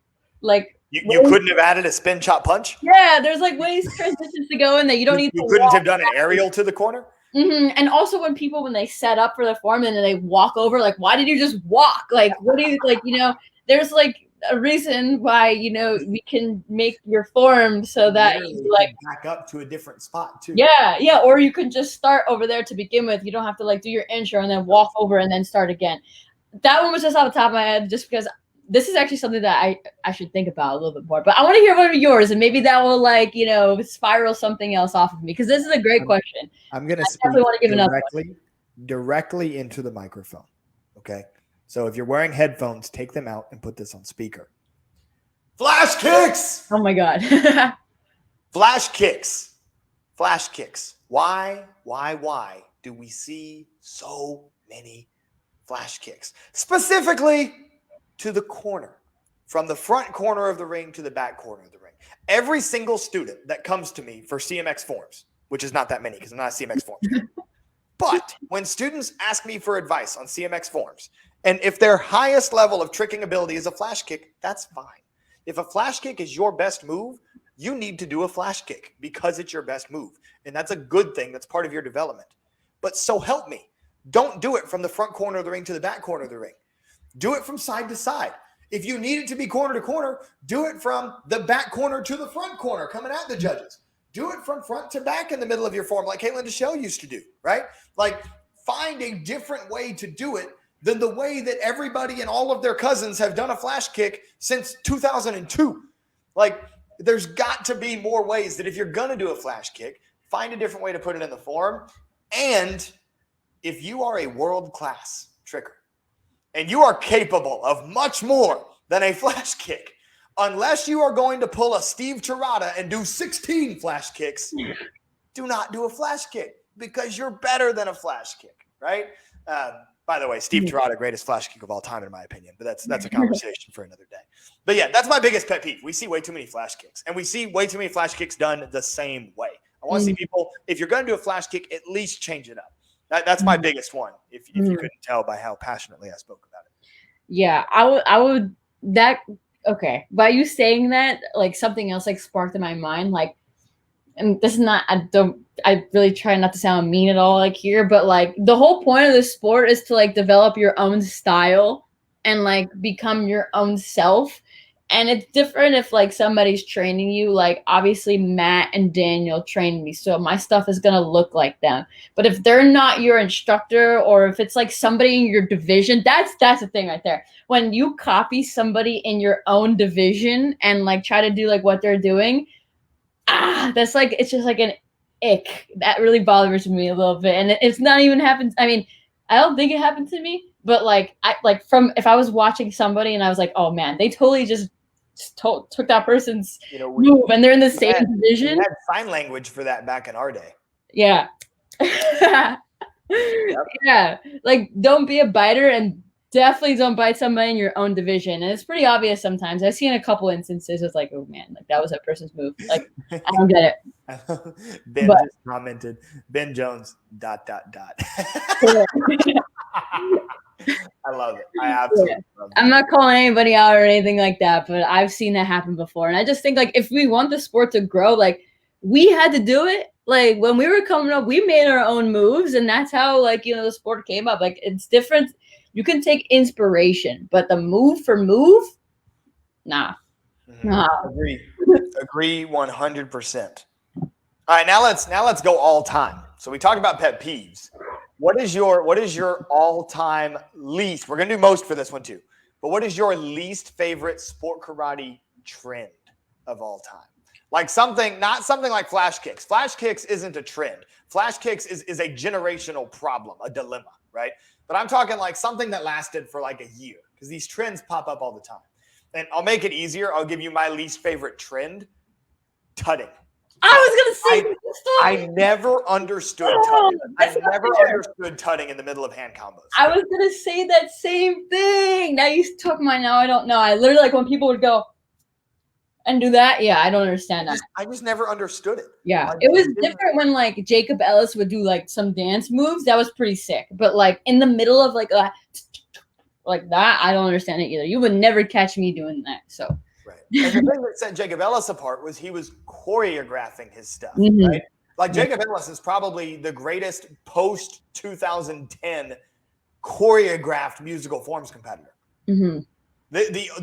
you couldn't have added a spin chop punch. Yeah, there's like ways transitions to go in that you don't need. You couldn't have done an aerial to the corner. Mm-hmm. And also when they set up for the form and then they walk over, like why did you just walk? Like what do you like? There's like a reason why we can make your form so that you like back up to a different spot too. Yeah, or you can just start over there to begin with. You don't have to like do your intro and then walk over and then start again. That one was just off the top of my head, just because this is actually something that I should think about a little bit more. But I want to hear one of yours, and maybe that will like spiral something else off of me, because this is a great question. I'm gonna speak directly into the microphone. Okay. So if you're wearing headphones, take them out and put this on speaker. Flash kicks! Oh my God. Flash kicks. Flash kicks. Why do we see so many flash kicks? Specifically to the corner. From the front corner of the ring to the back corner of the ring. Every single student that comes to me for CMX forms, which is not that many because I'm not a CMX forms guy. But when students ask me for advice on CMX forms, and if their highest level of tricking ability is a flash kick, that's fine. If a flash kick is your best move, you need to do a flash kick because it's your best move. And that's a good thing. That's part of your development. But so help me. Don't do it from the front corner of the ring to the back corner of the ring. Do it from side to side. If you need it to be corner to corner, do it from the back corner to the front corner coming at the judges. Do it from front to back in the middle of your form like Caitlin Deschelle used to do, right? Like find a different way to do it than the way that everybody and all of their cousins have done a flash kick since 2002. Like, there's got to be more ways that if you're going to do a flash kick, find a different way to put it in the form. And if you are a world-class tricker and you are capable of much more than a flash kick, unless you are going to pull a Steve Tirada and do 16 flash kicks, do not do a flash kick because you're better than a flash kick, right? By the way, Steve Tirada, greatest flash kick of all time, in my opinion. But that's a conversation for another day. But yeah, that's my biggest pet peeve. We see way too many flash kicks, and we see way too many flash kicks done the same way. I want to see people, if you're going to do a flash kick, at least change it up. That's my biggest one, if you couldn't tell by how passionately I spoke about it. Yeah, I would okay. By you saying that, like something else like sparked in my mind, like, and this is not, I really try not to sound mean at all like here, but like the whole point of this sport is to like develop your own style and like become your own self. And it's different if like somebody's training you. Like obviously Matt and Daniel trained me, so my stuff is going to look like them. But if they're not your instructor, or if it's like somebody in your division, that's the thing right there. When you copy somebody in your own division and like try to do like what they're doing, that's like, it's just like an ick. That really bothers me a little bit. And it's not even happened. I mean, I don't think it happened to me, but like if I was watching somebody and I was like, oh man, they totally just took that person's move and they're in the same division. We had sign language for that back in our day. Yeah. Yep. Yeah. Like don't be a biter, and definitely don't bite somebody in your own division. And it's pretty obvious sometimes. I've seen a couple instances it's like, oh man, like that was that person's move. Like I don't get it. Ben just commented, Ben Jones, ... I love it. I absolutely love it. I'm not calling anybody out or anything like that, but I've seen that happen before. And I just think, like, if we want the sport to grow, like, we had to do it. Like, when we were coming up, we made our own moves, and that's how, like, the sport came up. Like, it's different. You can take inspiration, but the move for move, nah. Mm-hmm. Nah. Agree 100%. All right, now let's go all time. So we talked about pet peeves. What is your all-time least? We're gonna do most for this one too. But what is your least favorite sport karate trend of all time? Like not something like flash kicks. Flash kicks isn't a trend. Flash kicks is a generational problem, a dilemma, right? But I'm talking like something that lasted for like a year, because these trends pop up all the time. And I'll make it easier. I'll give you my least favorite trend: tutting. I was gonna say I never understood tutting. I never understood tutting in the middle of hand combos. I was gonna say that same thing. Now you took mine. Now I don't know. I literally, like, when people would go and do that. Yeah, I don't understand that. I just never understood it. Yeah, it was different when, like, Jacob Ellis would do, like, some dance moves. That was pretty sick. But, like, in the middle of like that, I don't understand it either. You would never catch me doing that. So. Right. And the thing that set Jacob Ellis apart was he was choreographing his stuff, right? Like, Jacob Ellis is probably the greatest post-2010 choreographed musical forms competitor. Mm-hmm.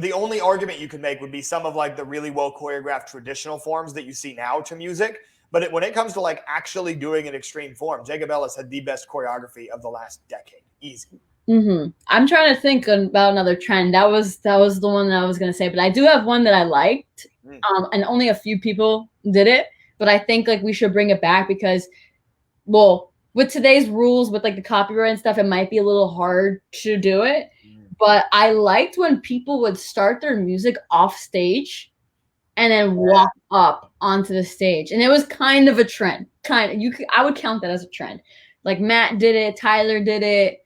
The only argument you could make would be some of, like, the really well choreographed traditional forms that you see now to music. But when it comes to, like, actually doing an extreme form, Jacob Ellis had the best choreography of the last decade. Easy. Mm-hmm. I'm trying to think about another trend. That was the one that I was going to say, but I do have one that I liked, and only a few people did it, but I think, like, we should bring it back because, well, with today's rules, with, like, the copyright and stuff, it might be a little hard to do it, but I liked when people would start their music off stage and then walk up onto the stage, and it was kind of a trend. I would count that as a trend. Like, Matt did it, Tyler did it.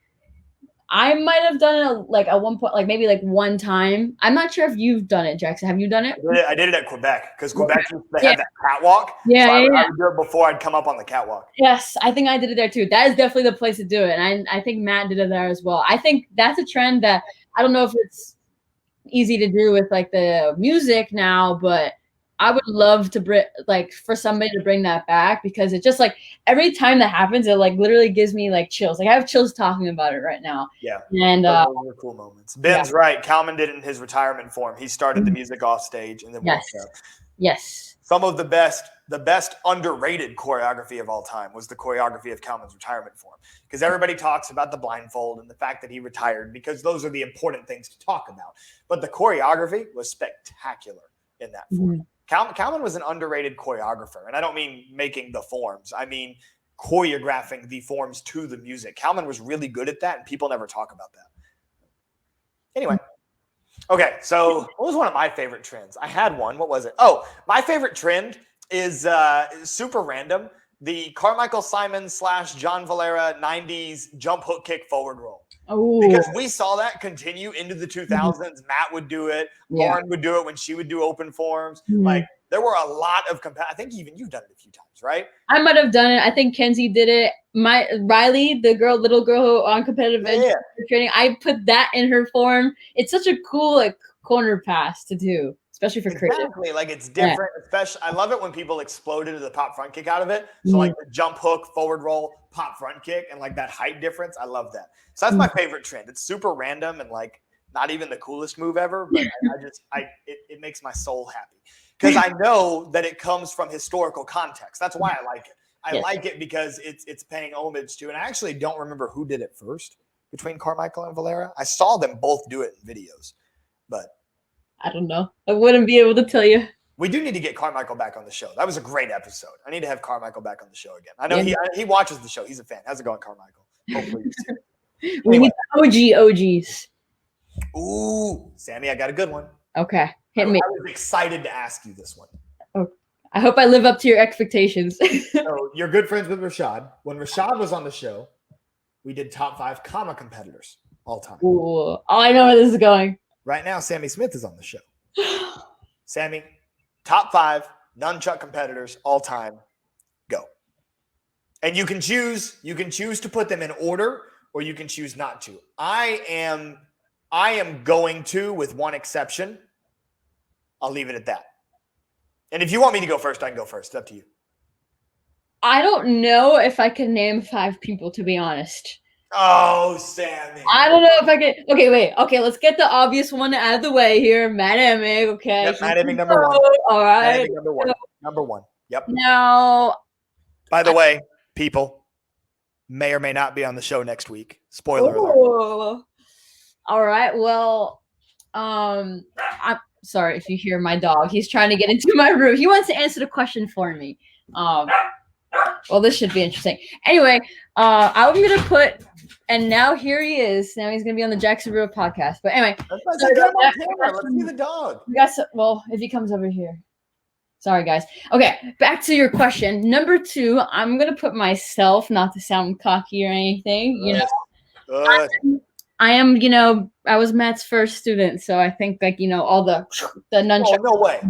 I might have done it at one point, like maybe like one time. I'm not sure if you've done it, Jackson. Have you done it? I did it at Quebec, because Quebec they had that catwalk. Yeah, so I would do it before I'd come up on the catwalk. Yes, I think I did it there too. That is definitely the place to do it, and I think Matt did it there as well. I think that's a trend that I don't know if it's easy to do with, like, the music now, but I would love to for somebody to bring that back, because it just, like, every time that happens, it, like, literally gives me, like, chills. Like, I have chills talking about it right now. Yeah. And those are cool moments. Ben's right. Kalman did it in his retirement form. He started the music off stage and then walked up. Yes. Some of the best underrated choreography of all time was the choreography of Kalman's retirement form, because everybody talks about the blindfold and the fact that he retired, because those are the important things to talk about. But the choreography was spectacular in that form. Kalman was an underrated choreographer, and I don't mean making the forms. I mean choreographing the forms to the music. Kalman was really good at that, and people never talk about that. Anyway, okay, so what was one of my favorite trends? I had one. What was it? Oh, my favorite trend is super random. The Carmichael Simon / John Valera 90s jump hook kick forward roll. Oh. Because we saw that continue into the 2000s. Matt would do it. Lauren would do it when she would do open forms. Like, there were a lot of I think even you've done it a few times, right? I might have done it. I think Kenzie did it. Riley, the little girl who on competitive training, I put that in her form. It's such a cool, like, corner pass to do, especially for cricket. Exactly. Like, it's different. Especially, I love it when people explode into the pop front kick out of it. So like the jump hook, forward roll, pop front kick, and, like, that height difference. I love that. So that's my favorite trend. It's super random and, like, not even the coolest move ever, but it makes my soul happy, because I know that it comes from historical context. That's why I like it. I like it because it's paying homage to, and I actually don't remember who did it first between Carmichael and Valera. I saw them both do it in videos, but I don't know. I wouldn't be able to tell you. We do need to get Carmichael back on the show. That was a great episode. I need to have Carmichael back on the show again. I know he watches the show. He's a fan. How's it going, Carmichael? Hopefully you're We need OGs. Ooh, Sammy, I got a good one. Okay, hit me. I was excited to ask you this one. Oh, I hope I live up to your expectations. So you're good friends with Rashad. When Rashad was on the show, we did top 5 comma competitors all time. Ooh, I know where this is going. Right now, Sammy Smith is on the show. Sammy, top 5 nunchuck competitors all time. Go. And you can choose to put them in order, or you can choose not to. I am going to, with one exception. I'll leave it at that. And if you want me to go first, I can go first. It's up to you. I don't know if I can name 5 people, to be honest. Oh, Sammy. I don't know if I can. Okay, wait. Okay, let's get the obvious one out of the way here. Matt Emmig, okay. Yep, Matt Emmig, number 1. All right. Matt Emmig, number 1. Number 1. Yep. Now, by the way, people may or may not be on the show next week. Spoiler alert. All right. Well, I'm sorry if you hear my dog. He's trying to get into my room. He wants to answer the question for me. Well, this should be interesting. Anyway, I'm gonna put, and now here he is. Now he's gonna be on the Jackson Rudolph Podcast. But anyway, let's see the dog. Well, if he comes over here. Sorry, guys. Okay, back to your question. Number 2, I'm gonna put myself, not to sound cocky or anything. You know, I am. You know, I was Matt's first student, so I think like all the nunchuck. Oh, no way.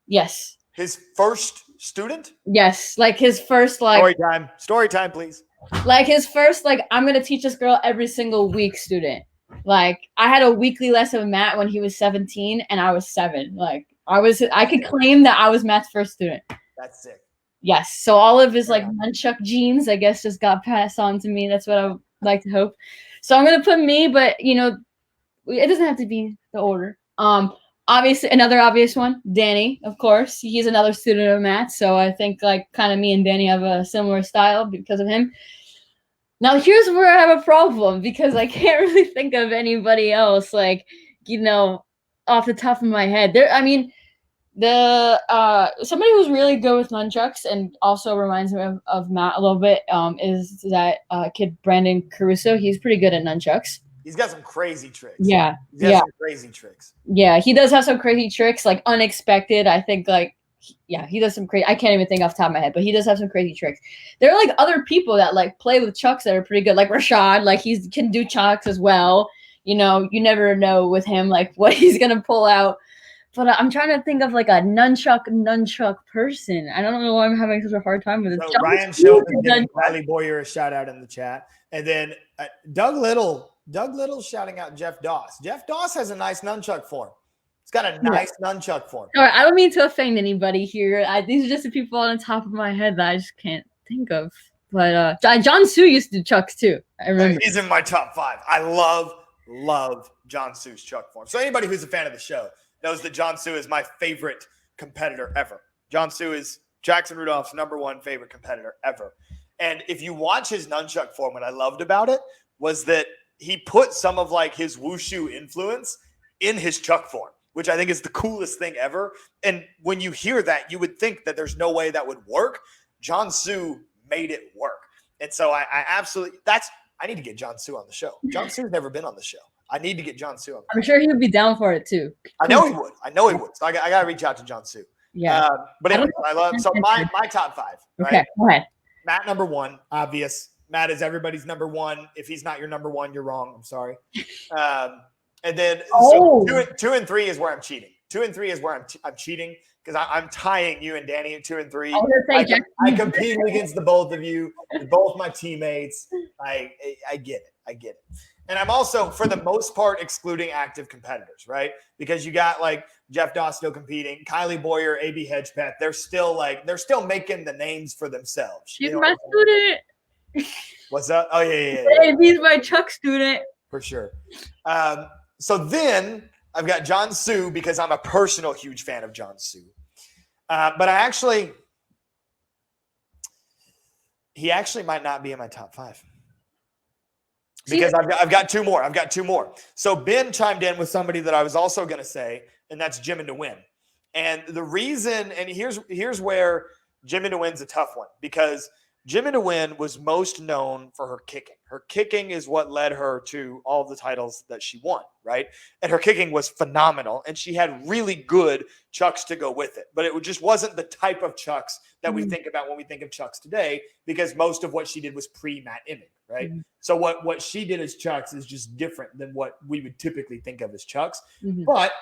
Yes. His first student? Yes, like his first Story time, please. Like his first I'm gonna teach this girl every single week student. Like I had a weekly lesson with Matt when he was 17 and I was 7. Like I could claim that I was Matt's first student. That's sick. Yes. So all of his nunchuck genes, I guess, just got passed on to me. That's what I would like to hope. So I'm gonna put me, but it doesn't have to be the order. Obviously, another obvious one, Danny, of course. He's another student of Matt, so I think kind of me and Danny have a similar style because of him. Now, here's where I have a problem because I can't really think of anybody else, off the top of my head. Somebody who's really good with nunchucks and also reminds me of Matt a little bit is that kid Brandon Caruso. He's pretty good at nunchucks. He's got some crazy tricks. Yeah. He's got some crazy tricks. Yeah, he does have some crazy tricks, unexpected. I think, he does some crazy. I can't even think off the top of my head, but he does have some crazy tricks. There are, other people that, play with chucks that are pretty good. Like Rashad, he can do chucks as well. You never know with him, what he's going to pull out. But I'm trying to think of, a nunchuck person. I don't know why I'm having such a hard time with it. So Ryan Sheldon giving Riley Boyer a shout-out in the chat. And then Doug Little shouting out Jeff Doss. Jeff Doss has a nice nunchuck form. He's got a nice nunchuck form. All right, I don't mean to offend anybody here. These are just the people on the top of my head that I just can't think of. But John Sue used to do chucks too. I remember. He's in my top 5. I love John Sue's chuck form. So anybody who's a fan of the show knows that John Sue is my favorite competitor ever. John Sue is Jackson Rudolph's number 1 favorite competitor ever. And if you watch his nunchuck form, what I loved about it was that he put some of his wushu influence in his chuck form, which I think is the coolest thing ever. And when you hear that, you would think that there's no way that would work. John Sue made it work. And so I absolutely, I need to get John Sue on the show. John Sue's never been on the show. I need to get John Sue on the show. I'm sure he would be down for it too. I know he would. So I got to reach out to John Sue. Yeah. But anyway, so my top 5. Right? Okay, go ahead. Matt, number 1, obvious. Matt is everybody's number 1. If he's not your number 1, you're wrong. I'm sorry. And then 2 and 3 is where I'm cheating. 2 and 3 is where I'm cheating because I'm tying you and Danny at 2 and 3. I compete against the both of you. You're both my teammates. I get it. I get it. And I'm also, for the most part, excluding active competitors, right? Because you got Jeff Doss still competing, Kylie Boyer, AB Hedgepeth. They're still making the names for themselves. She's my student. What's up? Oh yeah. Hey, he's my chuck student. For sure. So then I've got John Sue because I'm a personal huge fan of John Sue. But he actually might not be in my top 5. Because I've got 2 more. So Ben chimed in with somebody that I was also going to say, and that's Jim and DeWin. And the reason, and here's where Jim and DeWin's a tough one, because Jim and DeWin was most known for her kicking. Her kicking is what led her to all the titles that she won, right? And her kicking was phenomenal, and she had really good chucks to go with it. But it just wasn't the type of chucks that we think about when we think of chucks today, because most of what she did was pre-Matt Emmig, right? So what she did as chucks is just different than what we would typically think of as chucks. But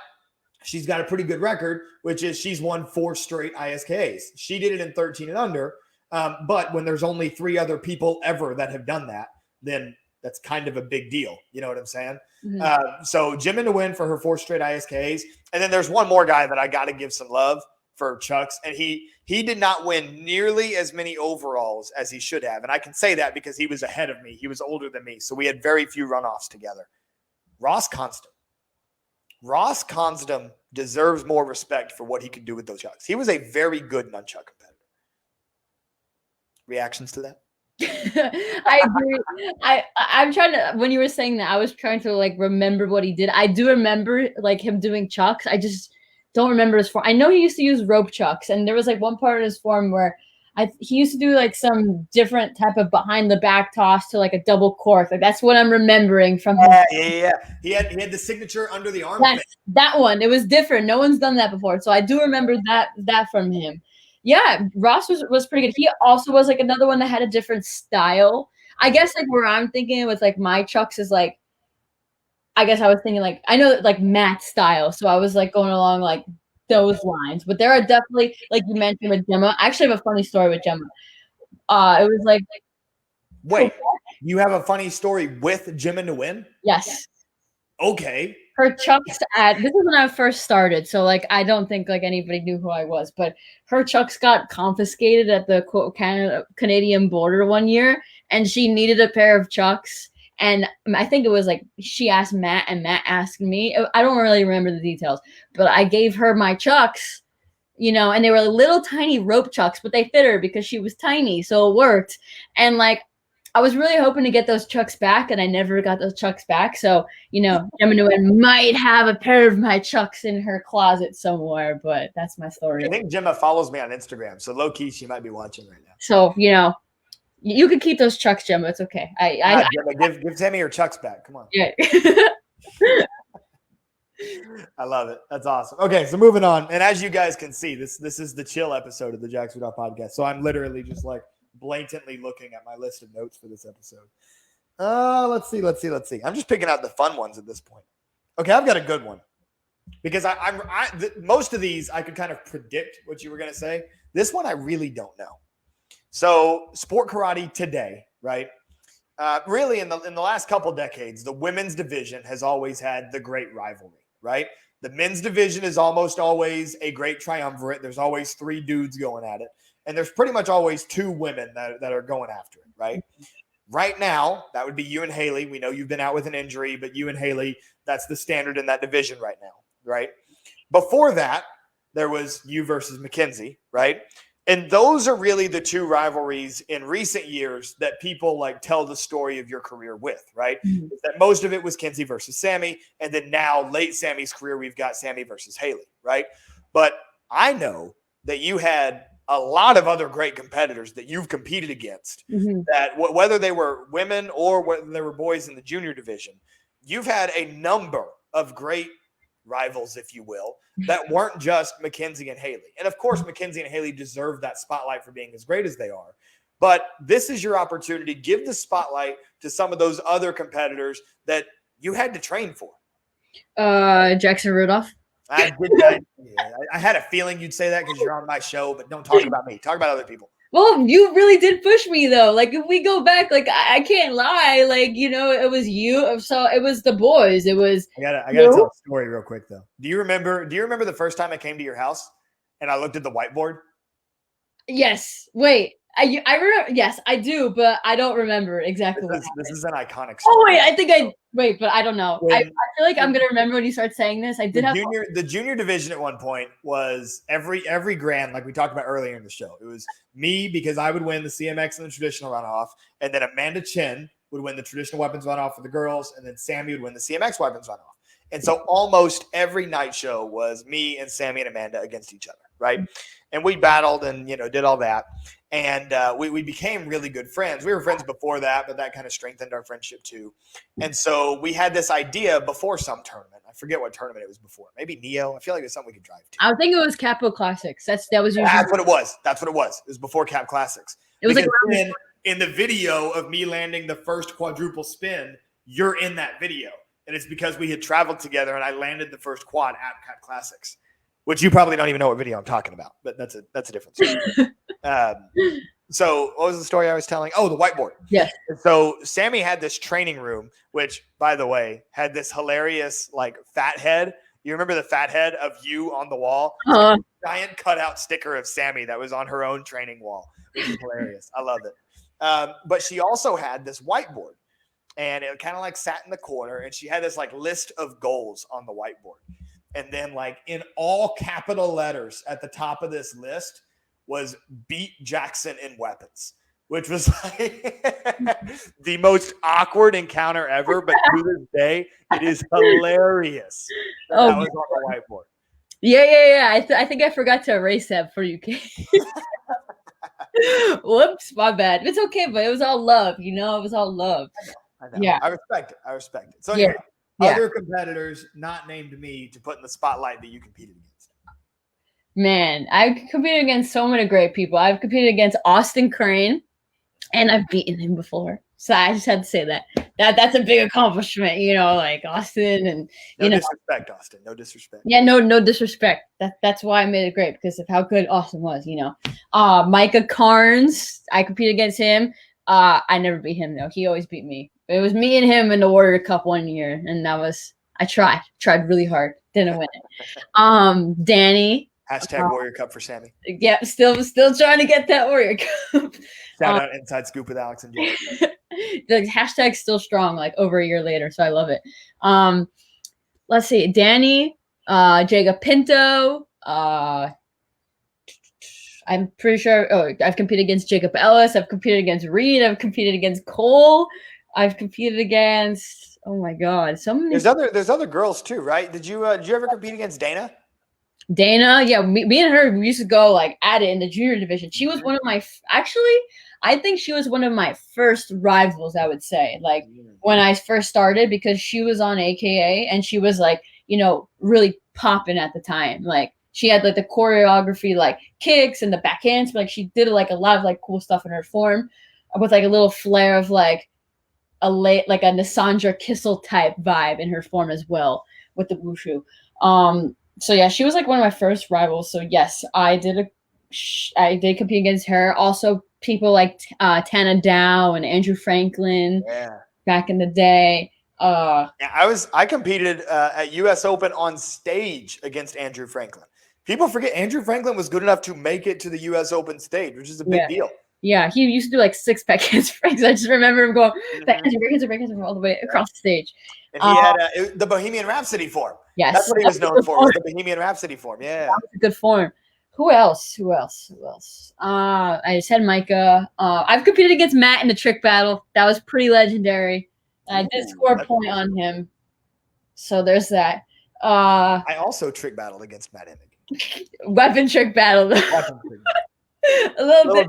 she's got a pretty good record, which is she's won 4 straight ISKAs. She did it in 13 and under. But when there's only 3 other people ever that have done that, then that's kind of a big deal. You know what I'm saying? Mhm. So Jimin to win for her 4 straight ISKs. And then there's one more guy that I got to give some love for, Chucks. And he did not win nearly as many overalls as he should have. And I can say that because he was ahead of me. He was older than me. So we had very few runoffs together. Ross Constant. Ross Constant deserves more respect for what he could do with those chucks. He was a very good nunchuck competitor. Reactions to that? I agree. I'm trying to, when you were saying that, I was trying to like remember what he did. I do remember like him doing chucks. I just don't remember his form. I know he used to use rope chucks, and there was like one part of his form where he used to do like some different type of behind the back toss to like a double cork. Like that's what I'm remembering from him. Yeah. He had the signature under the arm. Yes, that one. It was different. No one's done that before. So I do remember that from him. Yeah, Ross was pretty good. He also was like another one that had a different style. I guess like where I'm thinking with like my chucks is like, I guess I was thinking like, I know like Matt style. So I was like going along like those lines. But there are definitely, like you mentioned with Gemma. I actually have a funny story with Gemma. It was like wait, you have a funny story with Jimin to win? Yes. Okay. Her chucks this is when I first started, so like I don't think like anybody knew who I was, but her chucks got confiscated at the Canadian border one year, and she needed a pair of chucks, and I think it was like she asked Matt, and Matt asked me. I don't really remember the details, but I gave her my chucks, and they were little tiny rope chucks, but they fit her because she was tiny, so it worked. And like I was really hoping to get those chucks back, and I never got those chucks back. So, Gemma Nguyen might have a pair of my chucks in her closet somewhere, but that's my story. I think Gemma follows me on Instagram, so low-key she might be watching right now. So, you can keep those chucks, Gemma. It's okay. Gemma, give Sammy her chucks back. Come on. Yeah. I love it. That's awesome. Okay, so moving on. And as you guys can see, this is the chill episode of the Jackson Rudolph Podcast. So I'm literally just like blatantly looking at my list of notes for this episode. Let's see. I'm just picking out the fun ones at this point. Okay, I've got a good one because most of these I could kind of predict what you were going to say. This one I really don't know. So sport karate today, right? Really in the last couple decades, the women's division has always had the great rivalry, right? The men's division is almost always a great triumvirate. There's always 3 dudes going at it. And there's pretty much always 2 women that are going after it, right? Right now, that would be you and Haley. We know you've been out with an injury, but you and Haley, that's the standard in that division right now, right? Before that, there was you versus Mackenzie, right? And those are really the 2 rivalries in recent years that people like tell the story of your career with, right? Mm-hmm. That most of it was Kenzie versus Sammy. And then now late Sammy's career, we've got Sammy versus Haley, right? But I know that you had a lot of other great competitors that you've competed against, mm-hmm. that whether they were women or whether they were boys in the junior division, you've had a number of great rivals, if you will, that weren't just Mackenzie and Haley. And of course, Mackenzie and Haley deserve that spotlight for being as great as they are. But this is your opportunity. Give the spotlight to some of those other competitors that you had to train for. Jackson Rudolph. I had a feeling you'd say that because you're on my show, but don't talk about me. Talk about other people. Well, you really did push me though. Like if we go back, like I can't lie. Like it was you. So it was the boys. It was. I gotta tell a story real quick though. Do you remember the first time I came to your house and I looked at the whiteboard? Yes. Wait. I remember. Yes, I do, but I don't remember exactly this is an iconic story. Oh wait, I think but I don't know. I feel like I'm gonna remember when you start saying this. I did the junior division at one point was every grand, like we talked about earlier in the show. It was me because I would win the CMX and the traditional runoff, and then Amanda Chen would win the traditional weapons runoff for the girls, and then Sammy would win the CMX weapons runoff. And so almost every night show was me and Sammy and Amanda against each other, right? And we battled and did all that. And we became really good friends. We were friends before that, but that kind of strengthened our friendship too. And so we had this idea before some tournament. I forget what tournament it was before. Maybe Neo. I feel like it was something we could drive to. I think it was Capo Classics. That was usually. That's what it was. It was before Cap Classics. It was in the video of me landing the first quadruple spin, you're in that video. And it's because we had traveled together and I landed the first quad at Cap Classics, which you probably don't even know what video I'm talking about, but that's a different story. So what was the story I was telling? Oh, the whiteboard. Yes. And so Sammy had this training room, which, by the way, had this hilarious like fat head. You remember the fat head of you on the wall? Giant cutout sticker of Sammy that was on her own training wall, which is hilarious. I love it. But she also had this whiteboard, and it kind of like sat in the corner, and she had this like list of goals on the whiteboard. And then like in all capital letters at the top of this list was beat Jackson in weapons, which was like the most awkward encounter ever. But to this day, it is hilarious. That was on the whiteboard. Yeah. I think I forgot to erase that for you, Kate. Whoops, my bad. It's okay, but it was all love, It was all love. I know. Yeah. I respect it. So anyway, other competitors not named me to put in the spotlight that you competed against. Man, I've competed against so many great people. I've competed against Austin Crane, and I've beaten him before. So I just had to say that's a big accomplishment, like Austin and no disrespect, Austin. No disrespect. Yeah, no disrespect. That's why I made it great, because of how good Austin was, Micah Carnes, I competed against him. I never beat him though. He always beat me. It was me and him in the Warrior Cup one year, and I tried really hard. Didn't win it. Danny. Hashtag Warrior Cup for Sammy. Yeah, still trying to get that Warrior Cup. Shout out Inside Scoop with Alex and Jay. The hashtag's still strong, like over a year later, so I love it. Let's see, Danny, Jacob Pinto. I'm pretty sure. Oh, I've competed against Jacob Ellis. I've competed against Reed. I've competed against Cole. I've competed against. Oh my God, so many. There's other girls too, right? Did you ever compete against Dana? Dana, yeah, me and her, we used to go like at it in the junior division. She was one of my, I think she was one of my first rivals, I would say, like when I first started, because she was on AKA and she was like, really popping at the time. Like she had like the choreography, like kicks and the backhands, but like she did like a lot of like cool stuff in her form with like a little flair of like a Nasandra Kissel type vibe in her form as well with the wushu. So yeah, she was like one of my first rivals. So yes, I did compete against her. Also, people like Tana Dow and Andrew Franklin back in the day. I competed at US Open on stage against Andrew Franklin. People forget Andrew Franklin was good enough to make it to the US Open stage, which is a big deal. Yeah, he used to do like 6-pack handsprings. I just remember him going handsprings all the way across the stage. And he had the Bohemian Rhapsody form. Yes, that's what he was known for. Was the Bohemian Rhapsody form. Yeah, that was a good form. Who else? I just had Micah. I've competed against Matt in the trick battle. That was pretty legendary. I did score a point on him. So there's that. I also trick battled against Matt Emig. Weapon trick battle. A little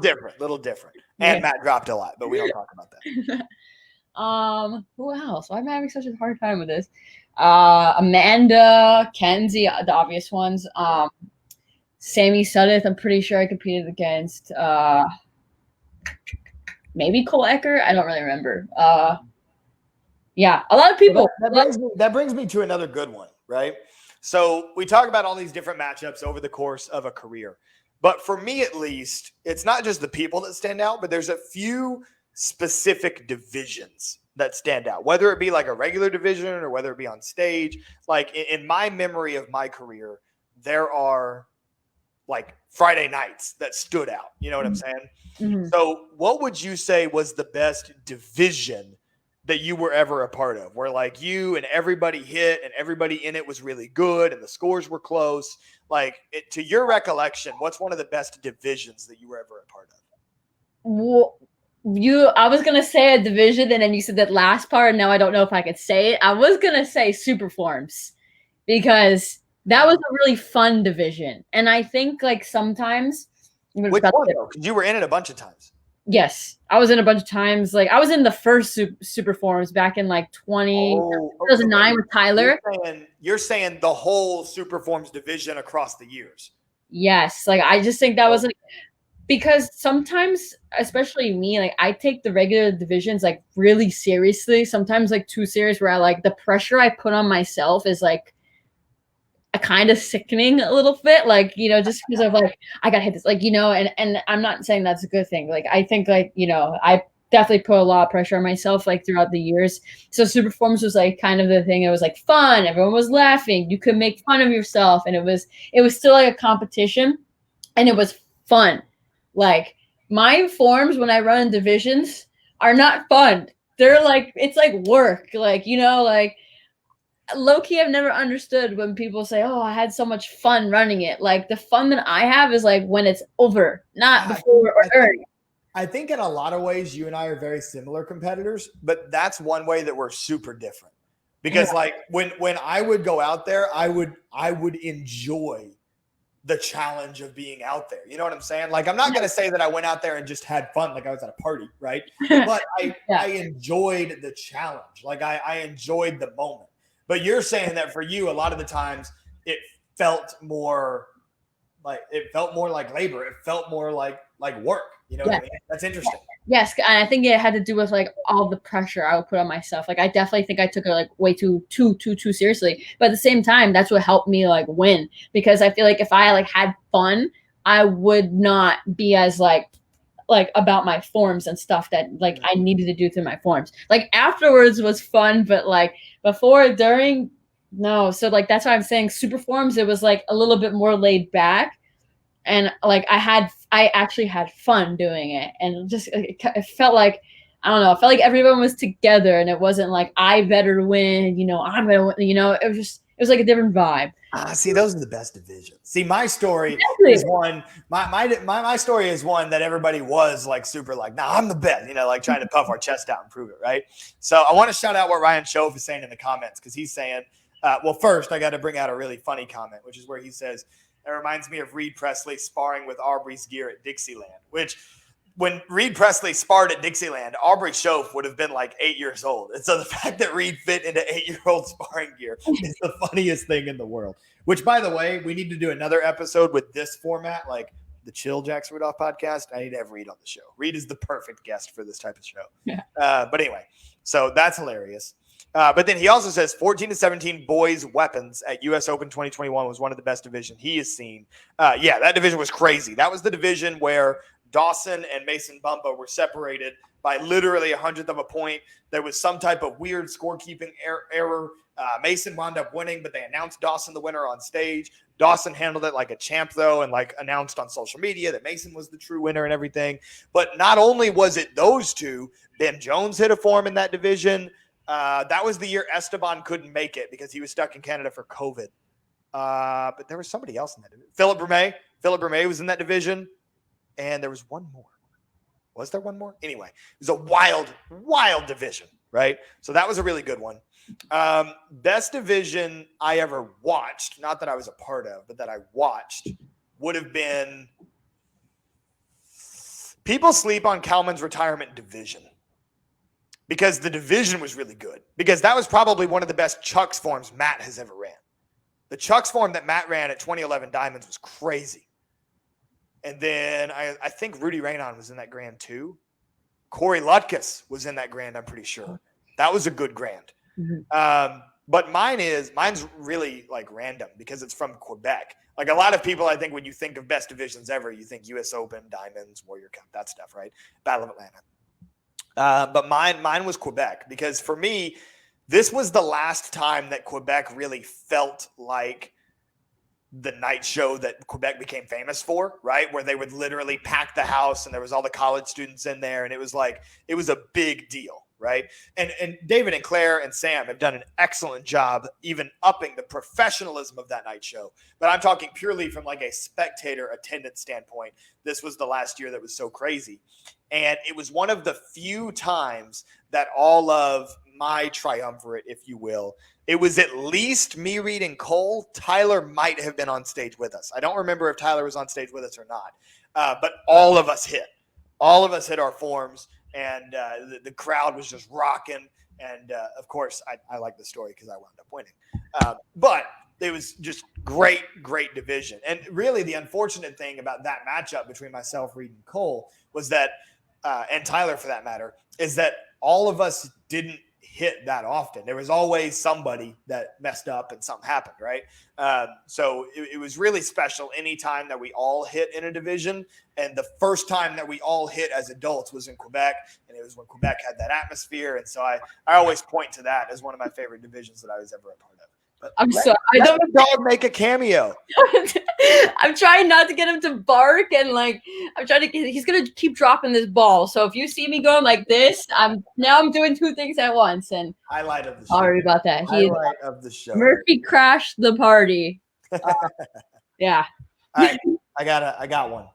different. And Matt dropped a lot, but we don't talk about that. Who else? Why am I having such a hard time with this? Amanda, Kenzie, the obvious ones. Sammy Sudeth, I'm pretty sure I competed against. Maybe Cole Ecker. I don't really remember. Yeah, a lot of people. That brings me to another good one, right? So we talk about all these different matchups over the course of a career. But for me, at least, it's not just the people that stand out, but there's a few specific divisions that stand out, whether it be like a regular division or whether it be on stage. Like in my memory of my career, there are like Friday nights that stood out. You know what I'm saying? Mm-hmm. So what would you say was the best division that you were ever a part of, where like you and everybody hit and everybody in it was really good and the scores were close? Like, to your recollection, what's one of the best divisions that you were ever a part of? Well, I was going to say a division, and then you said that last part, and now I don't know if I could say it. I was going to say Superforms, because that was a really fun division. And I think, like, sometimes... Which one, though? Because you were in it a bunch of times. Yes, I was in a bunch of times. Like, I was in the first Superforms back in like 2009 with Tyler. You're saying the whole Superforms division across the years. Yes, like I just think that was like, because sometimes, especially me, like I take the regular divisions like really seriously. Sometimes like too serious, where I like the pressure I put on myself is like kind of sickening a little bit, like, you know, just because of like, I got hit this, like, you know, and I'm not saying that's a good thing. Like, I think like, you know, I definitely put a lot of pressure on myself like throughout the years. So Superforms was like kind of the thing. It was like fun. Everyone was laughing. You could make fun of yourself. And it was still like a competition, and it was fun. Like my forms when I run in divisions are not fun. They're like, it's like work. Like, you know, like low key, I've never understood when people say, "Oh, I had so much fun running it." Like the fun that I have is like when it's over, not before or during. I think in a lot of ways, you and I are very similar competitors, but that's one way that we're super different. Because like when I would go out there, I would enjoy the challenge of being out there. You know what I'm saying? Like, I'm not going to say that I went out there and just had fun, like I was at a party, right? But I enjoyed the challenge. Like I enjoyed the moment. But you're saying that for you, a lot of the times it felt more like labor. It felt more like work. You know what I mean? That's interesting. Yes, and I think it had to do with like all the pressure I would put on myself. Like I definitely think I took it like way too seriously. But at the same time, that's what helped me like win, because I feel like if I like had fun, I would not be as like about my forms and stuff that like I needed to do through my forms. Like afterwards was fun, but like before, during, no. So like that's why I'm saying Superforms, it was like a little bit more laid back. And like I actually had fun doing it, and just it felt like, I don't know, it felt like everyone was together, and it wasn't like I better win, you know, I'm gonna win, you know. It was like a different vibe. See, those are the best divisions. See, my story is one. My story is one that everybody was like super like, nah, I'm the best, you know, like trying to puff our chest out and prove it, right? So I want to shout out what Ryan Schoaf is saying in the comments, because he's saying, well, first I got to bring out a really funny comment, which is where he says, "It reminds me of Reed Presley sparring with Aubrey's gear at Dixieland," which when Reed Presley sparred at Dixieland, Aubrey Schoaf would have been like 8 years old. And so the fact that Reed fit into 8-year-old sparring gear is the funniest thing in the world. Which, by the way, we need to do another episode with this format, like the Chill Jackson Rudolph podcast. I need to have Reed on the show. Reed is the perfect guest for this type of show. Yeah. But anyway, so that's hilarious. But then he also says 14 to 17 boys weapons at US Open 2021 was one of the best division he has seen. Yeah, that division was crazy. That was the division where Dawson and Mason Bumba were separated by literally 100th of a point. There was some type of weird scorekeeping error. Mason wound up winning, but they announced Dawson the winner on stage. Dawson handled it like a champ, though, and like announced on social media that Mason was the true winner and everything. But not only was it those two, Ben Jones hit a form in that division. That was the year Esteban couldn't make it because he was stuck in Canada for COVID. But there was somebody else in that division. Philip Brumé was in that division. And there was one more. Was there one more? Anyway, it was a wild, wild division, right? So that was a really good one. Best division I ever watched, not that I was a part of, but that I watched, would have been, people sleep on Kalman's retirement division because the division was really good, because that was probably one of the best Chucks forms Matt has ever ran. The Chucks form that Matt ran at 2011 Diamonds was crazy. And then I think Rudy Raynon was in that grand too. Corey Lutkus was in that grand, I'm pretty sure. That was a good grand. Mm-hmm. But mine's really like random because it's from Quebec. Like a lot of people, I think when you think of best divisions ever, you think US Open, Diamonds, Warrior Cup, that stuff, right? Battle of Atlanta. But mine was Quebec, because for me, this was the last time that Quebec really felt like the night show that Quebec became famous for, right? Where they would literally pack the house and there was all the college students in there. And it was like, it was a big deal, right? And David and Claire and Sam have done an excellent job even upping the professionalism of that night show. But I'm talking purely from like a spectator attendance standpoint. This was the last year that was so crazy. And it was one of the few times that all of my triumvirate, if you will, it was at least me, Reed, and Cole. Tyler might have been on stage with us. I don't remember if Tyler was on stage with us or not. But all of us hit. All of us hit our forms, and the crowd was just rocking. And, of course, I like the story because I wound up winning. But it was just great division. And really the unfortunate thing about that matchup between myself, Reed, and Cole was that, and Tyler for that matter, is that all of us didn't hit that often. There was always somebody that messed up and something happened, right? So it was really special anytime that we all hit in a division. And the first time that we all hit as adults was in Quebec, and it was when Quebec had that atmosphere. And so I always point to that as one of my favorite divisions that I was ever a part of. But I'm sorry. I let don't the dog make a cameo. I'm trying not to get him to bark, and like he's gonna keep dropping this ball. So if you see me going like this, I'm doing two things at once. And highlight of the show. Sorry about that. Highlight of the show. Murphy crashed the party. Yeah. All right, I got one.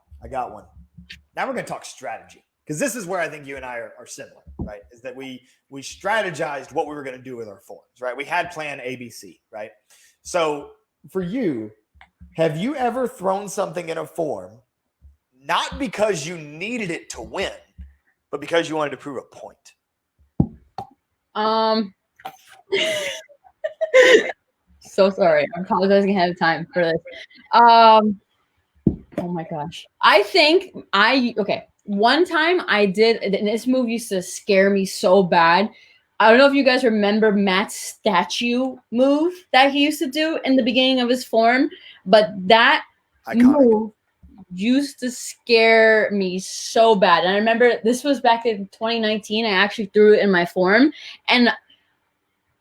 Now we're gonna talk strategy, because this is where I think you and I are similar, right? Is that we strategized what we were going to do with our forms, right? We had plan ABC, right? So for you, have you ever thrown something in a form not because you needed it to win, but because you wanted to prove a point? So sorry. I'm apologizing ahead of time for this. Oh my gosh. I think one time I did, and this move used to scare me so bad. I don't know if you guys remember Matt's statue move that he used to do in the beginning of his form, but that move used to scare me so bad. And I remember this was back in 2019. I actually threw it in my form, and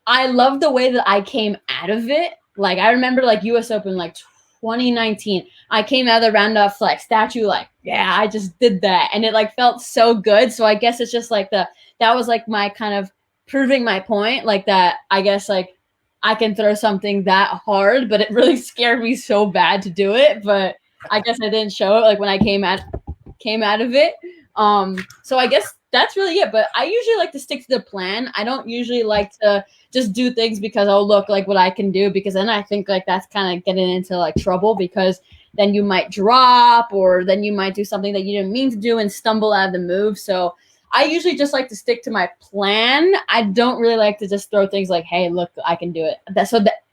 I love the way that I came out of it. Like, I remember like US Open, like 2019, I came out of the Randolph like statue, like, yeah, I just did that. And it like felt so good. So I guess it's just like that was like my kind of proving my point, like that, I guess like I can throw something that hard, but it really scared me so bad to do it. But I guess I didn't show it like when I came out of it. So I guess that's really it. But I usually like to stick to the plan. I don't usually like to just do things because, oh, look, like what I can do, because then I think like that's kind of getting into like trouble, because then you might drop, or then you might do something that you didn't mean to do and stumble out of the move. So I usually just like to stick to my plan. I don't really like to just throw things like, hey, look, I can do it.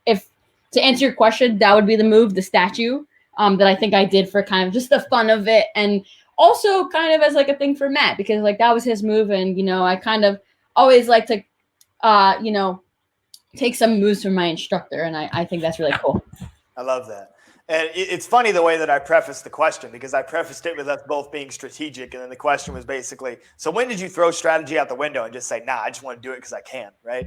If to answer your question, that would be the move, the statue, that I think I did for kind of just the fun of it. And also kind of as like a thing for Matt, because like that was his move. And, you know, I kind of always like to, take some moves from my instructor. And I think that's really cool. I love that. And it's funny the way that I prefaced the question, because I prefaced it with us both being strategic. And then the question was basically, so when did you throw strategy out the window and just say, nah, I just want to do it because I can, right?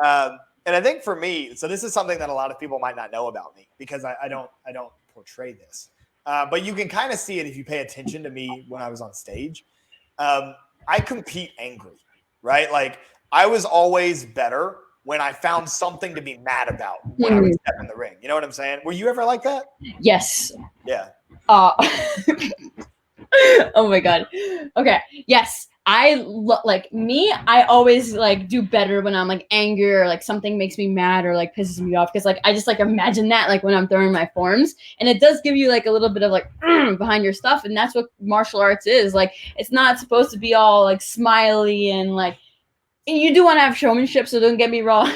And I think for me, so this is something that a lot of people might not know about me, because I don't portray this. But you can kind of see it if you pay attention to me when I was on stage. I compete angry, right? Like, I was always better when I found something to be mad about when I would step in the ring. You know what I'm saying? Were you ever like that? Yes. Yeah. Oh my God. Okay. Yes. I always like do better when I'm like angry, or like something makes me mad or like pisses me off, because like I just like imagine that like when I'm throwing my forms, and it does give you like a little bit of like behind your stuff. And that's what martial arts is. Like, it's not supposed to be all like smiley and like, and you do want to have showmanship, so don't get me wrong.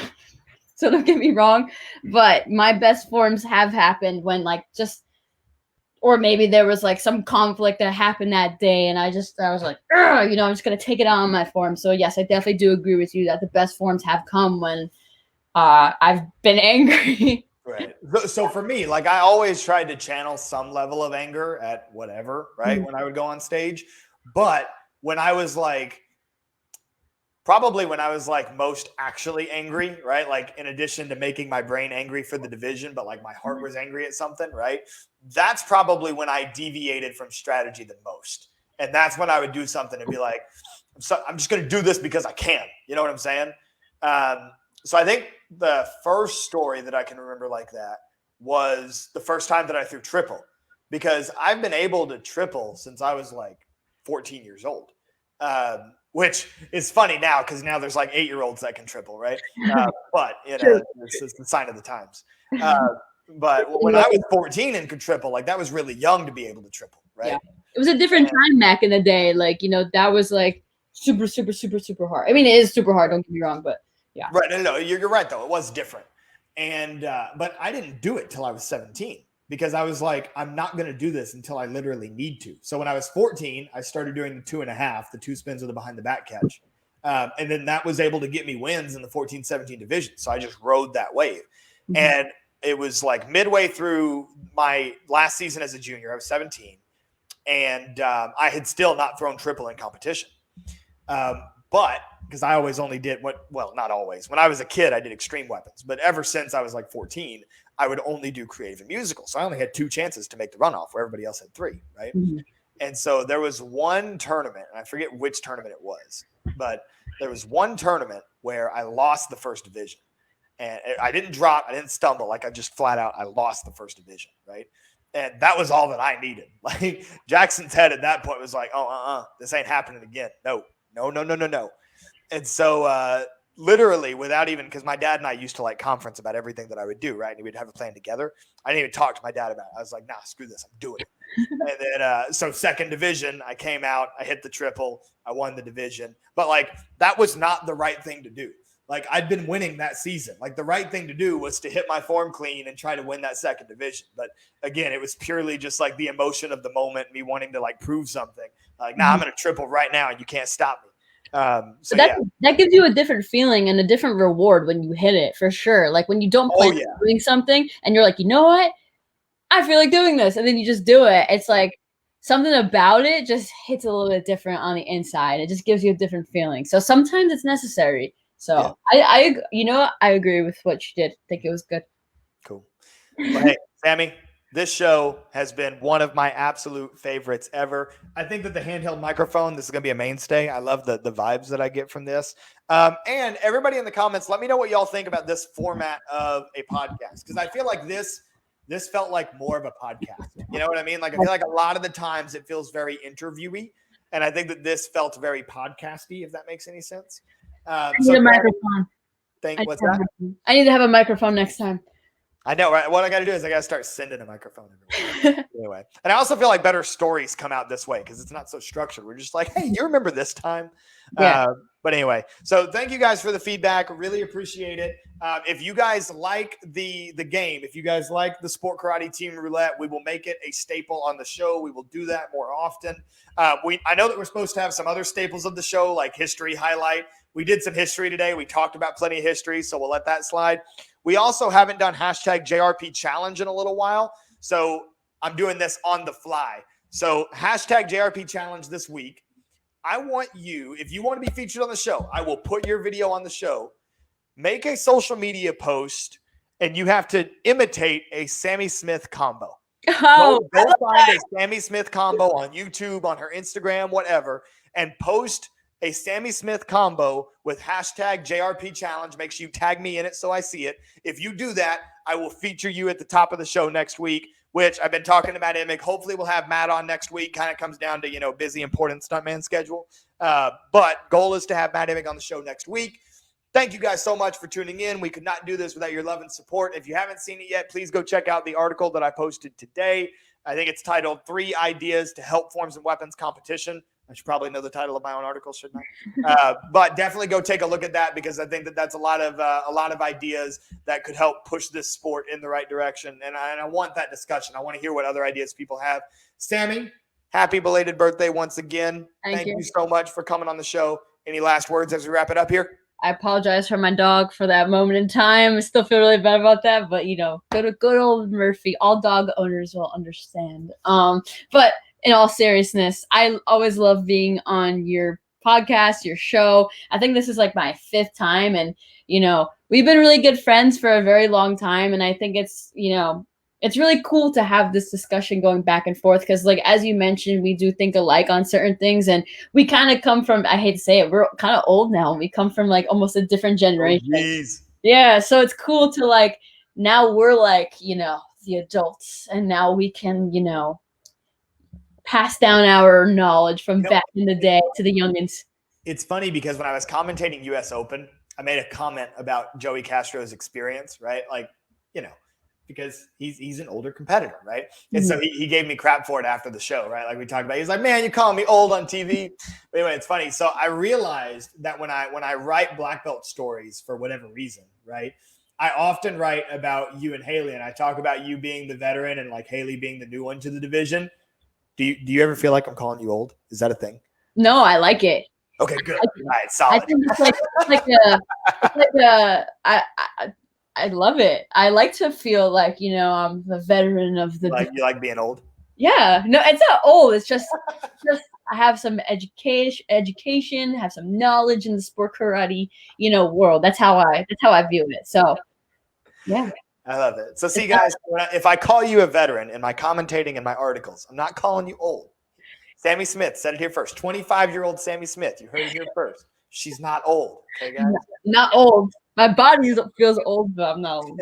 But my best forms have happened when like just, or maybe there was like some conflict that happened that day, and I was like, I'm just gonna take it out on my form. So yes, I definitely do agree with you that the best forms have come when I've been angry. Right. So for me, like, I always tried to channel some level of anger at whatever, right? When I would go on stage. But when I was like, probably when I was like most actually angry, right? Like, in addition to making my brain angry for the division, but like my heart was angry at something, right? That's probably when I deviated from strategy the most. And that's when I would do something and be like, I'm just going to do this because I can. You know what I'm saying? So I think the first story that I can remember like that was the first time that I threw triple, because I've been able to triple since I was like 14 years old. Which is funny now, because now there's like 8-year-olds that can triple, right? But it's the sign of the times. But when I was 14 and could triple, like, that was really young to be able to triple, right? Yeah. It was a different time back in the day. Like, that was like super, super, super, super hard. I mean, it is super hard, don't get me wrong, but yeah. Right. No, you're right, though. It was different. And but I didn't do it till I was 17, because I was like, I'm not going to do this until I literally need to. So when I was 14, I started doing the 2.5, the 2 spins with a behind the back catch. And then that was able to get me wins in the 14-17 division. So I just rode that wave. Mm-hmm. And it was like midway through my last season as a junior. I was 17. And I had still not thrown triple in competition. But because I always only did not always. When I was a kid, I did extreme weapons. But ever since I was like 14, I would only do creative and musical. So I only had 2 chances to make the runoff where everybody else had 3, right? Mm-hmm. And so there was one tournament, and I forget which tournament it was, but there was one tournament where I lost the first division. And I didn't drop, I didn't stumble. Like I just flat out, I lost the first division, right? And that was all that I needed. Like Jackson's head at that point was like, this ain't happening again. No. And so literally without even, because my dad and I used to like conference about everything that I would do, right? And we'd have a plan together. I didn't even talk to my dad about it. I was like, nah, screw this. I'm doing it. And then so second division, I came out, I hit the triple, I won the division. But like that was not the right thing to do. Like I'd been winning that season. Like the right thing to do was to hit my form clean and try to win that second division. But again, it was purely just like the emotion of the moment, me wanting to like prove something. Like, nah, I'm going to triple right now and you can't stop me. So that gives you a different feeling and a different reward when you hit it, for sure. Like when you don't plan on doing something and you're like, you know what? I feel like doing this. And then you just do it. It's like something about it just hits a little bit different on the inside. It just gives you a different feeling. So sometimes it's necessary. So I agree with what you did. I think it was good. Cool. Well, hey, Sammy, this show has been one of my absolute favorites ever. I think that the handheld microphone, this is going to be a mainstay. I love the vibes that I get from this. And everybody in the comments, let me know what y'all think about this format of a podcast. Because I feel like this felt like more of a podcast. You know what I mean? Like I feel like a lot of the times it feels very interviewy. And I think that this felt very podcasty, if that makes any sense. I need a microphone. What's that? I need to have a microphone next time. I know, right? What I got to do is I got to start sending a microphone everywhere. Anyway, and I also feel like better stories come out this way because it's not so structured. We're just like, hey, you remember this time? Yeah. But anyway, so thank you guys for the feedback. Really appreciate it. If you guys like the game, if you guys like the Sport Karate Team Roulette, we will make it a staple on the show. We will do that more often. I know that we're supposed to have some other staples of the show, like history highlight. We did some history today. We talked about plenty of history, so we'll let that slide. We also haven't done hashtag JRP challenge in a little while, so I'm doing this on the fly. So hashtag JRP challenge this week. I want you, if you want to be featured on the show, I will put your video on the show. Make a social media post, and you have to imitate a Sammy Smith combo. Go find a Sammy Smith combo on YouTube, on her Instagram, whatever, and post a Sammy Smith combo with hashtag JRP challenge. Make sure you tag me in it so I see it. If you do that, I will feature you at the top of the show next week, which I've been talking about Emick. Hopefully we'll have Matt on next week. Kind of comes down to, busy, important stuntman schedule. But goal is to have Matt Emick on the show next week. Thank you guys so much for tuning in. We could not do this without your love and support. If you haven't seen it yet, please go check out the article that I posted today. I think it's titled 3 Ideas to Help Forms and Weapons Competition. I should probably know the title of my own article, shouldn't I? But definitely go take a look at that because I think that that's a lot of ideas that could help push this sport in the right direction. And I want that discussion. I want to hear what other ideas people have. Sammy, happy belated birthday once again. Thank you so much for coming on the show. Any last words as we wrap it up here? I apologize for my dog for that moment in time. I still feel really bad about that, but good old Murphy. All dog owners will understand. But in all seriousness, I always love being on your podcast, your show. I think this is like my 5th time, and we've been really good friends for a very long time, and I think it's really cool to have this discussion going back and forth because, like, as you mentioned, we do think alike on certain things, and we kind of come from, I hate to say it, we're kind of old now. We come from, like, almost a different generation. Oh, yeah, so it's cool to, like, now we're, like, the adults, and now we can, pass down our knowledge from back in the day to the youngins. It's funny because when I was commentating US Open, I made a comment about Joey Castro's experience, right? Like, because he's an older competitor, right? And so he gave me crap for it after the show, right? Like we talked about, he's like, man, you calling me old on TV. But anyway, it's funny. So I realized that when I write black belt stories for whatever reason, right? I often write about you and Haley, and I talk about you being the veteran and like Haley being the new one to the division. Do you ever feel like I'm calling you old? Is that a thing? No, I like it. Okay, good. All right, solid. I think I love it. I like to feel like, I'm the veteran of the. You like being old? Yeah, no, it's not old. It's just I have some education, have some knowledge in the sport karate, world. That's how I view it. So, yeah. I love it. So see, guys, if I call you a veteran in my commentating and my articles, I'm not calling you old. Sammy Smith said it here first. 25-year-old Sammy Smith. You heard it here first. She's not old. Okay, guys? Not old. My body feels old, but I'm not old.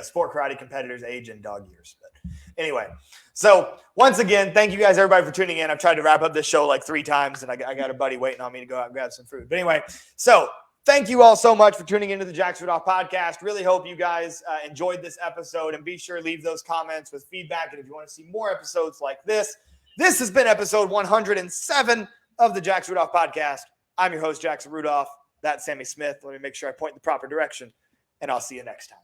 Sport karate competitors age in dog years. But anyway, so once again, thank you guys, everybody, for tuning in. I've tried to wrap up this show like 3 times, and I got a buddy waiting on me to go out and grab some food. But anyway, so thank you all so much for tuning into the Jackson Rudolph Podcast. Really hope you guys enjoyed this episode, and be sure to leave those comments with feedback. And if you want to see more episodes like this has been episode 107 of the Jackson Rudolph Podcast. I'm your host, Jackson Rudolph. That's Sammy Smith. Let me make sure I point in the proper direction, and I'll see you next time.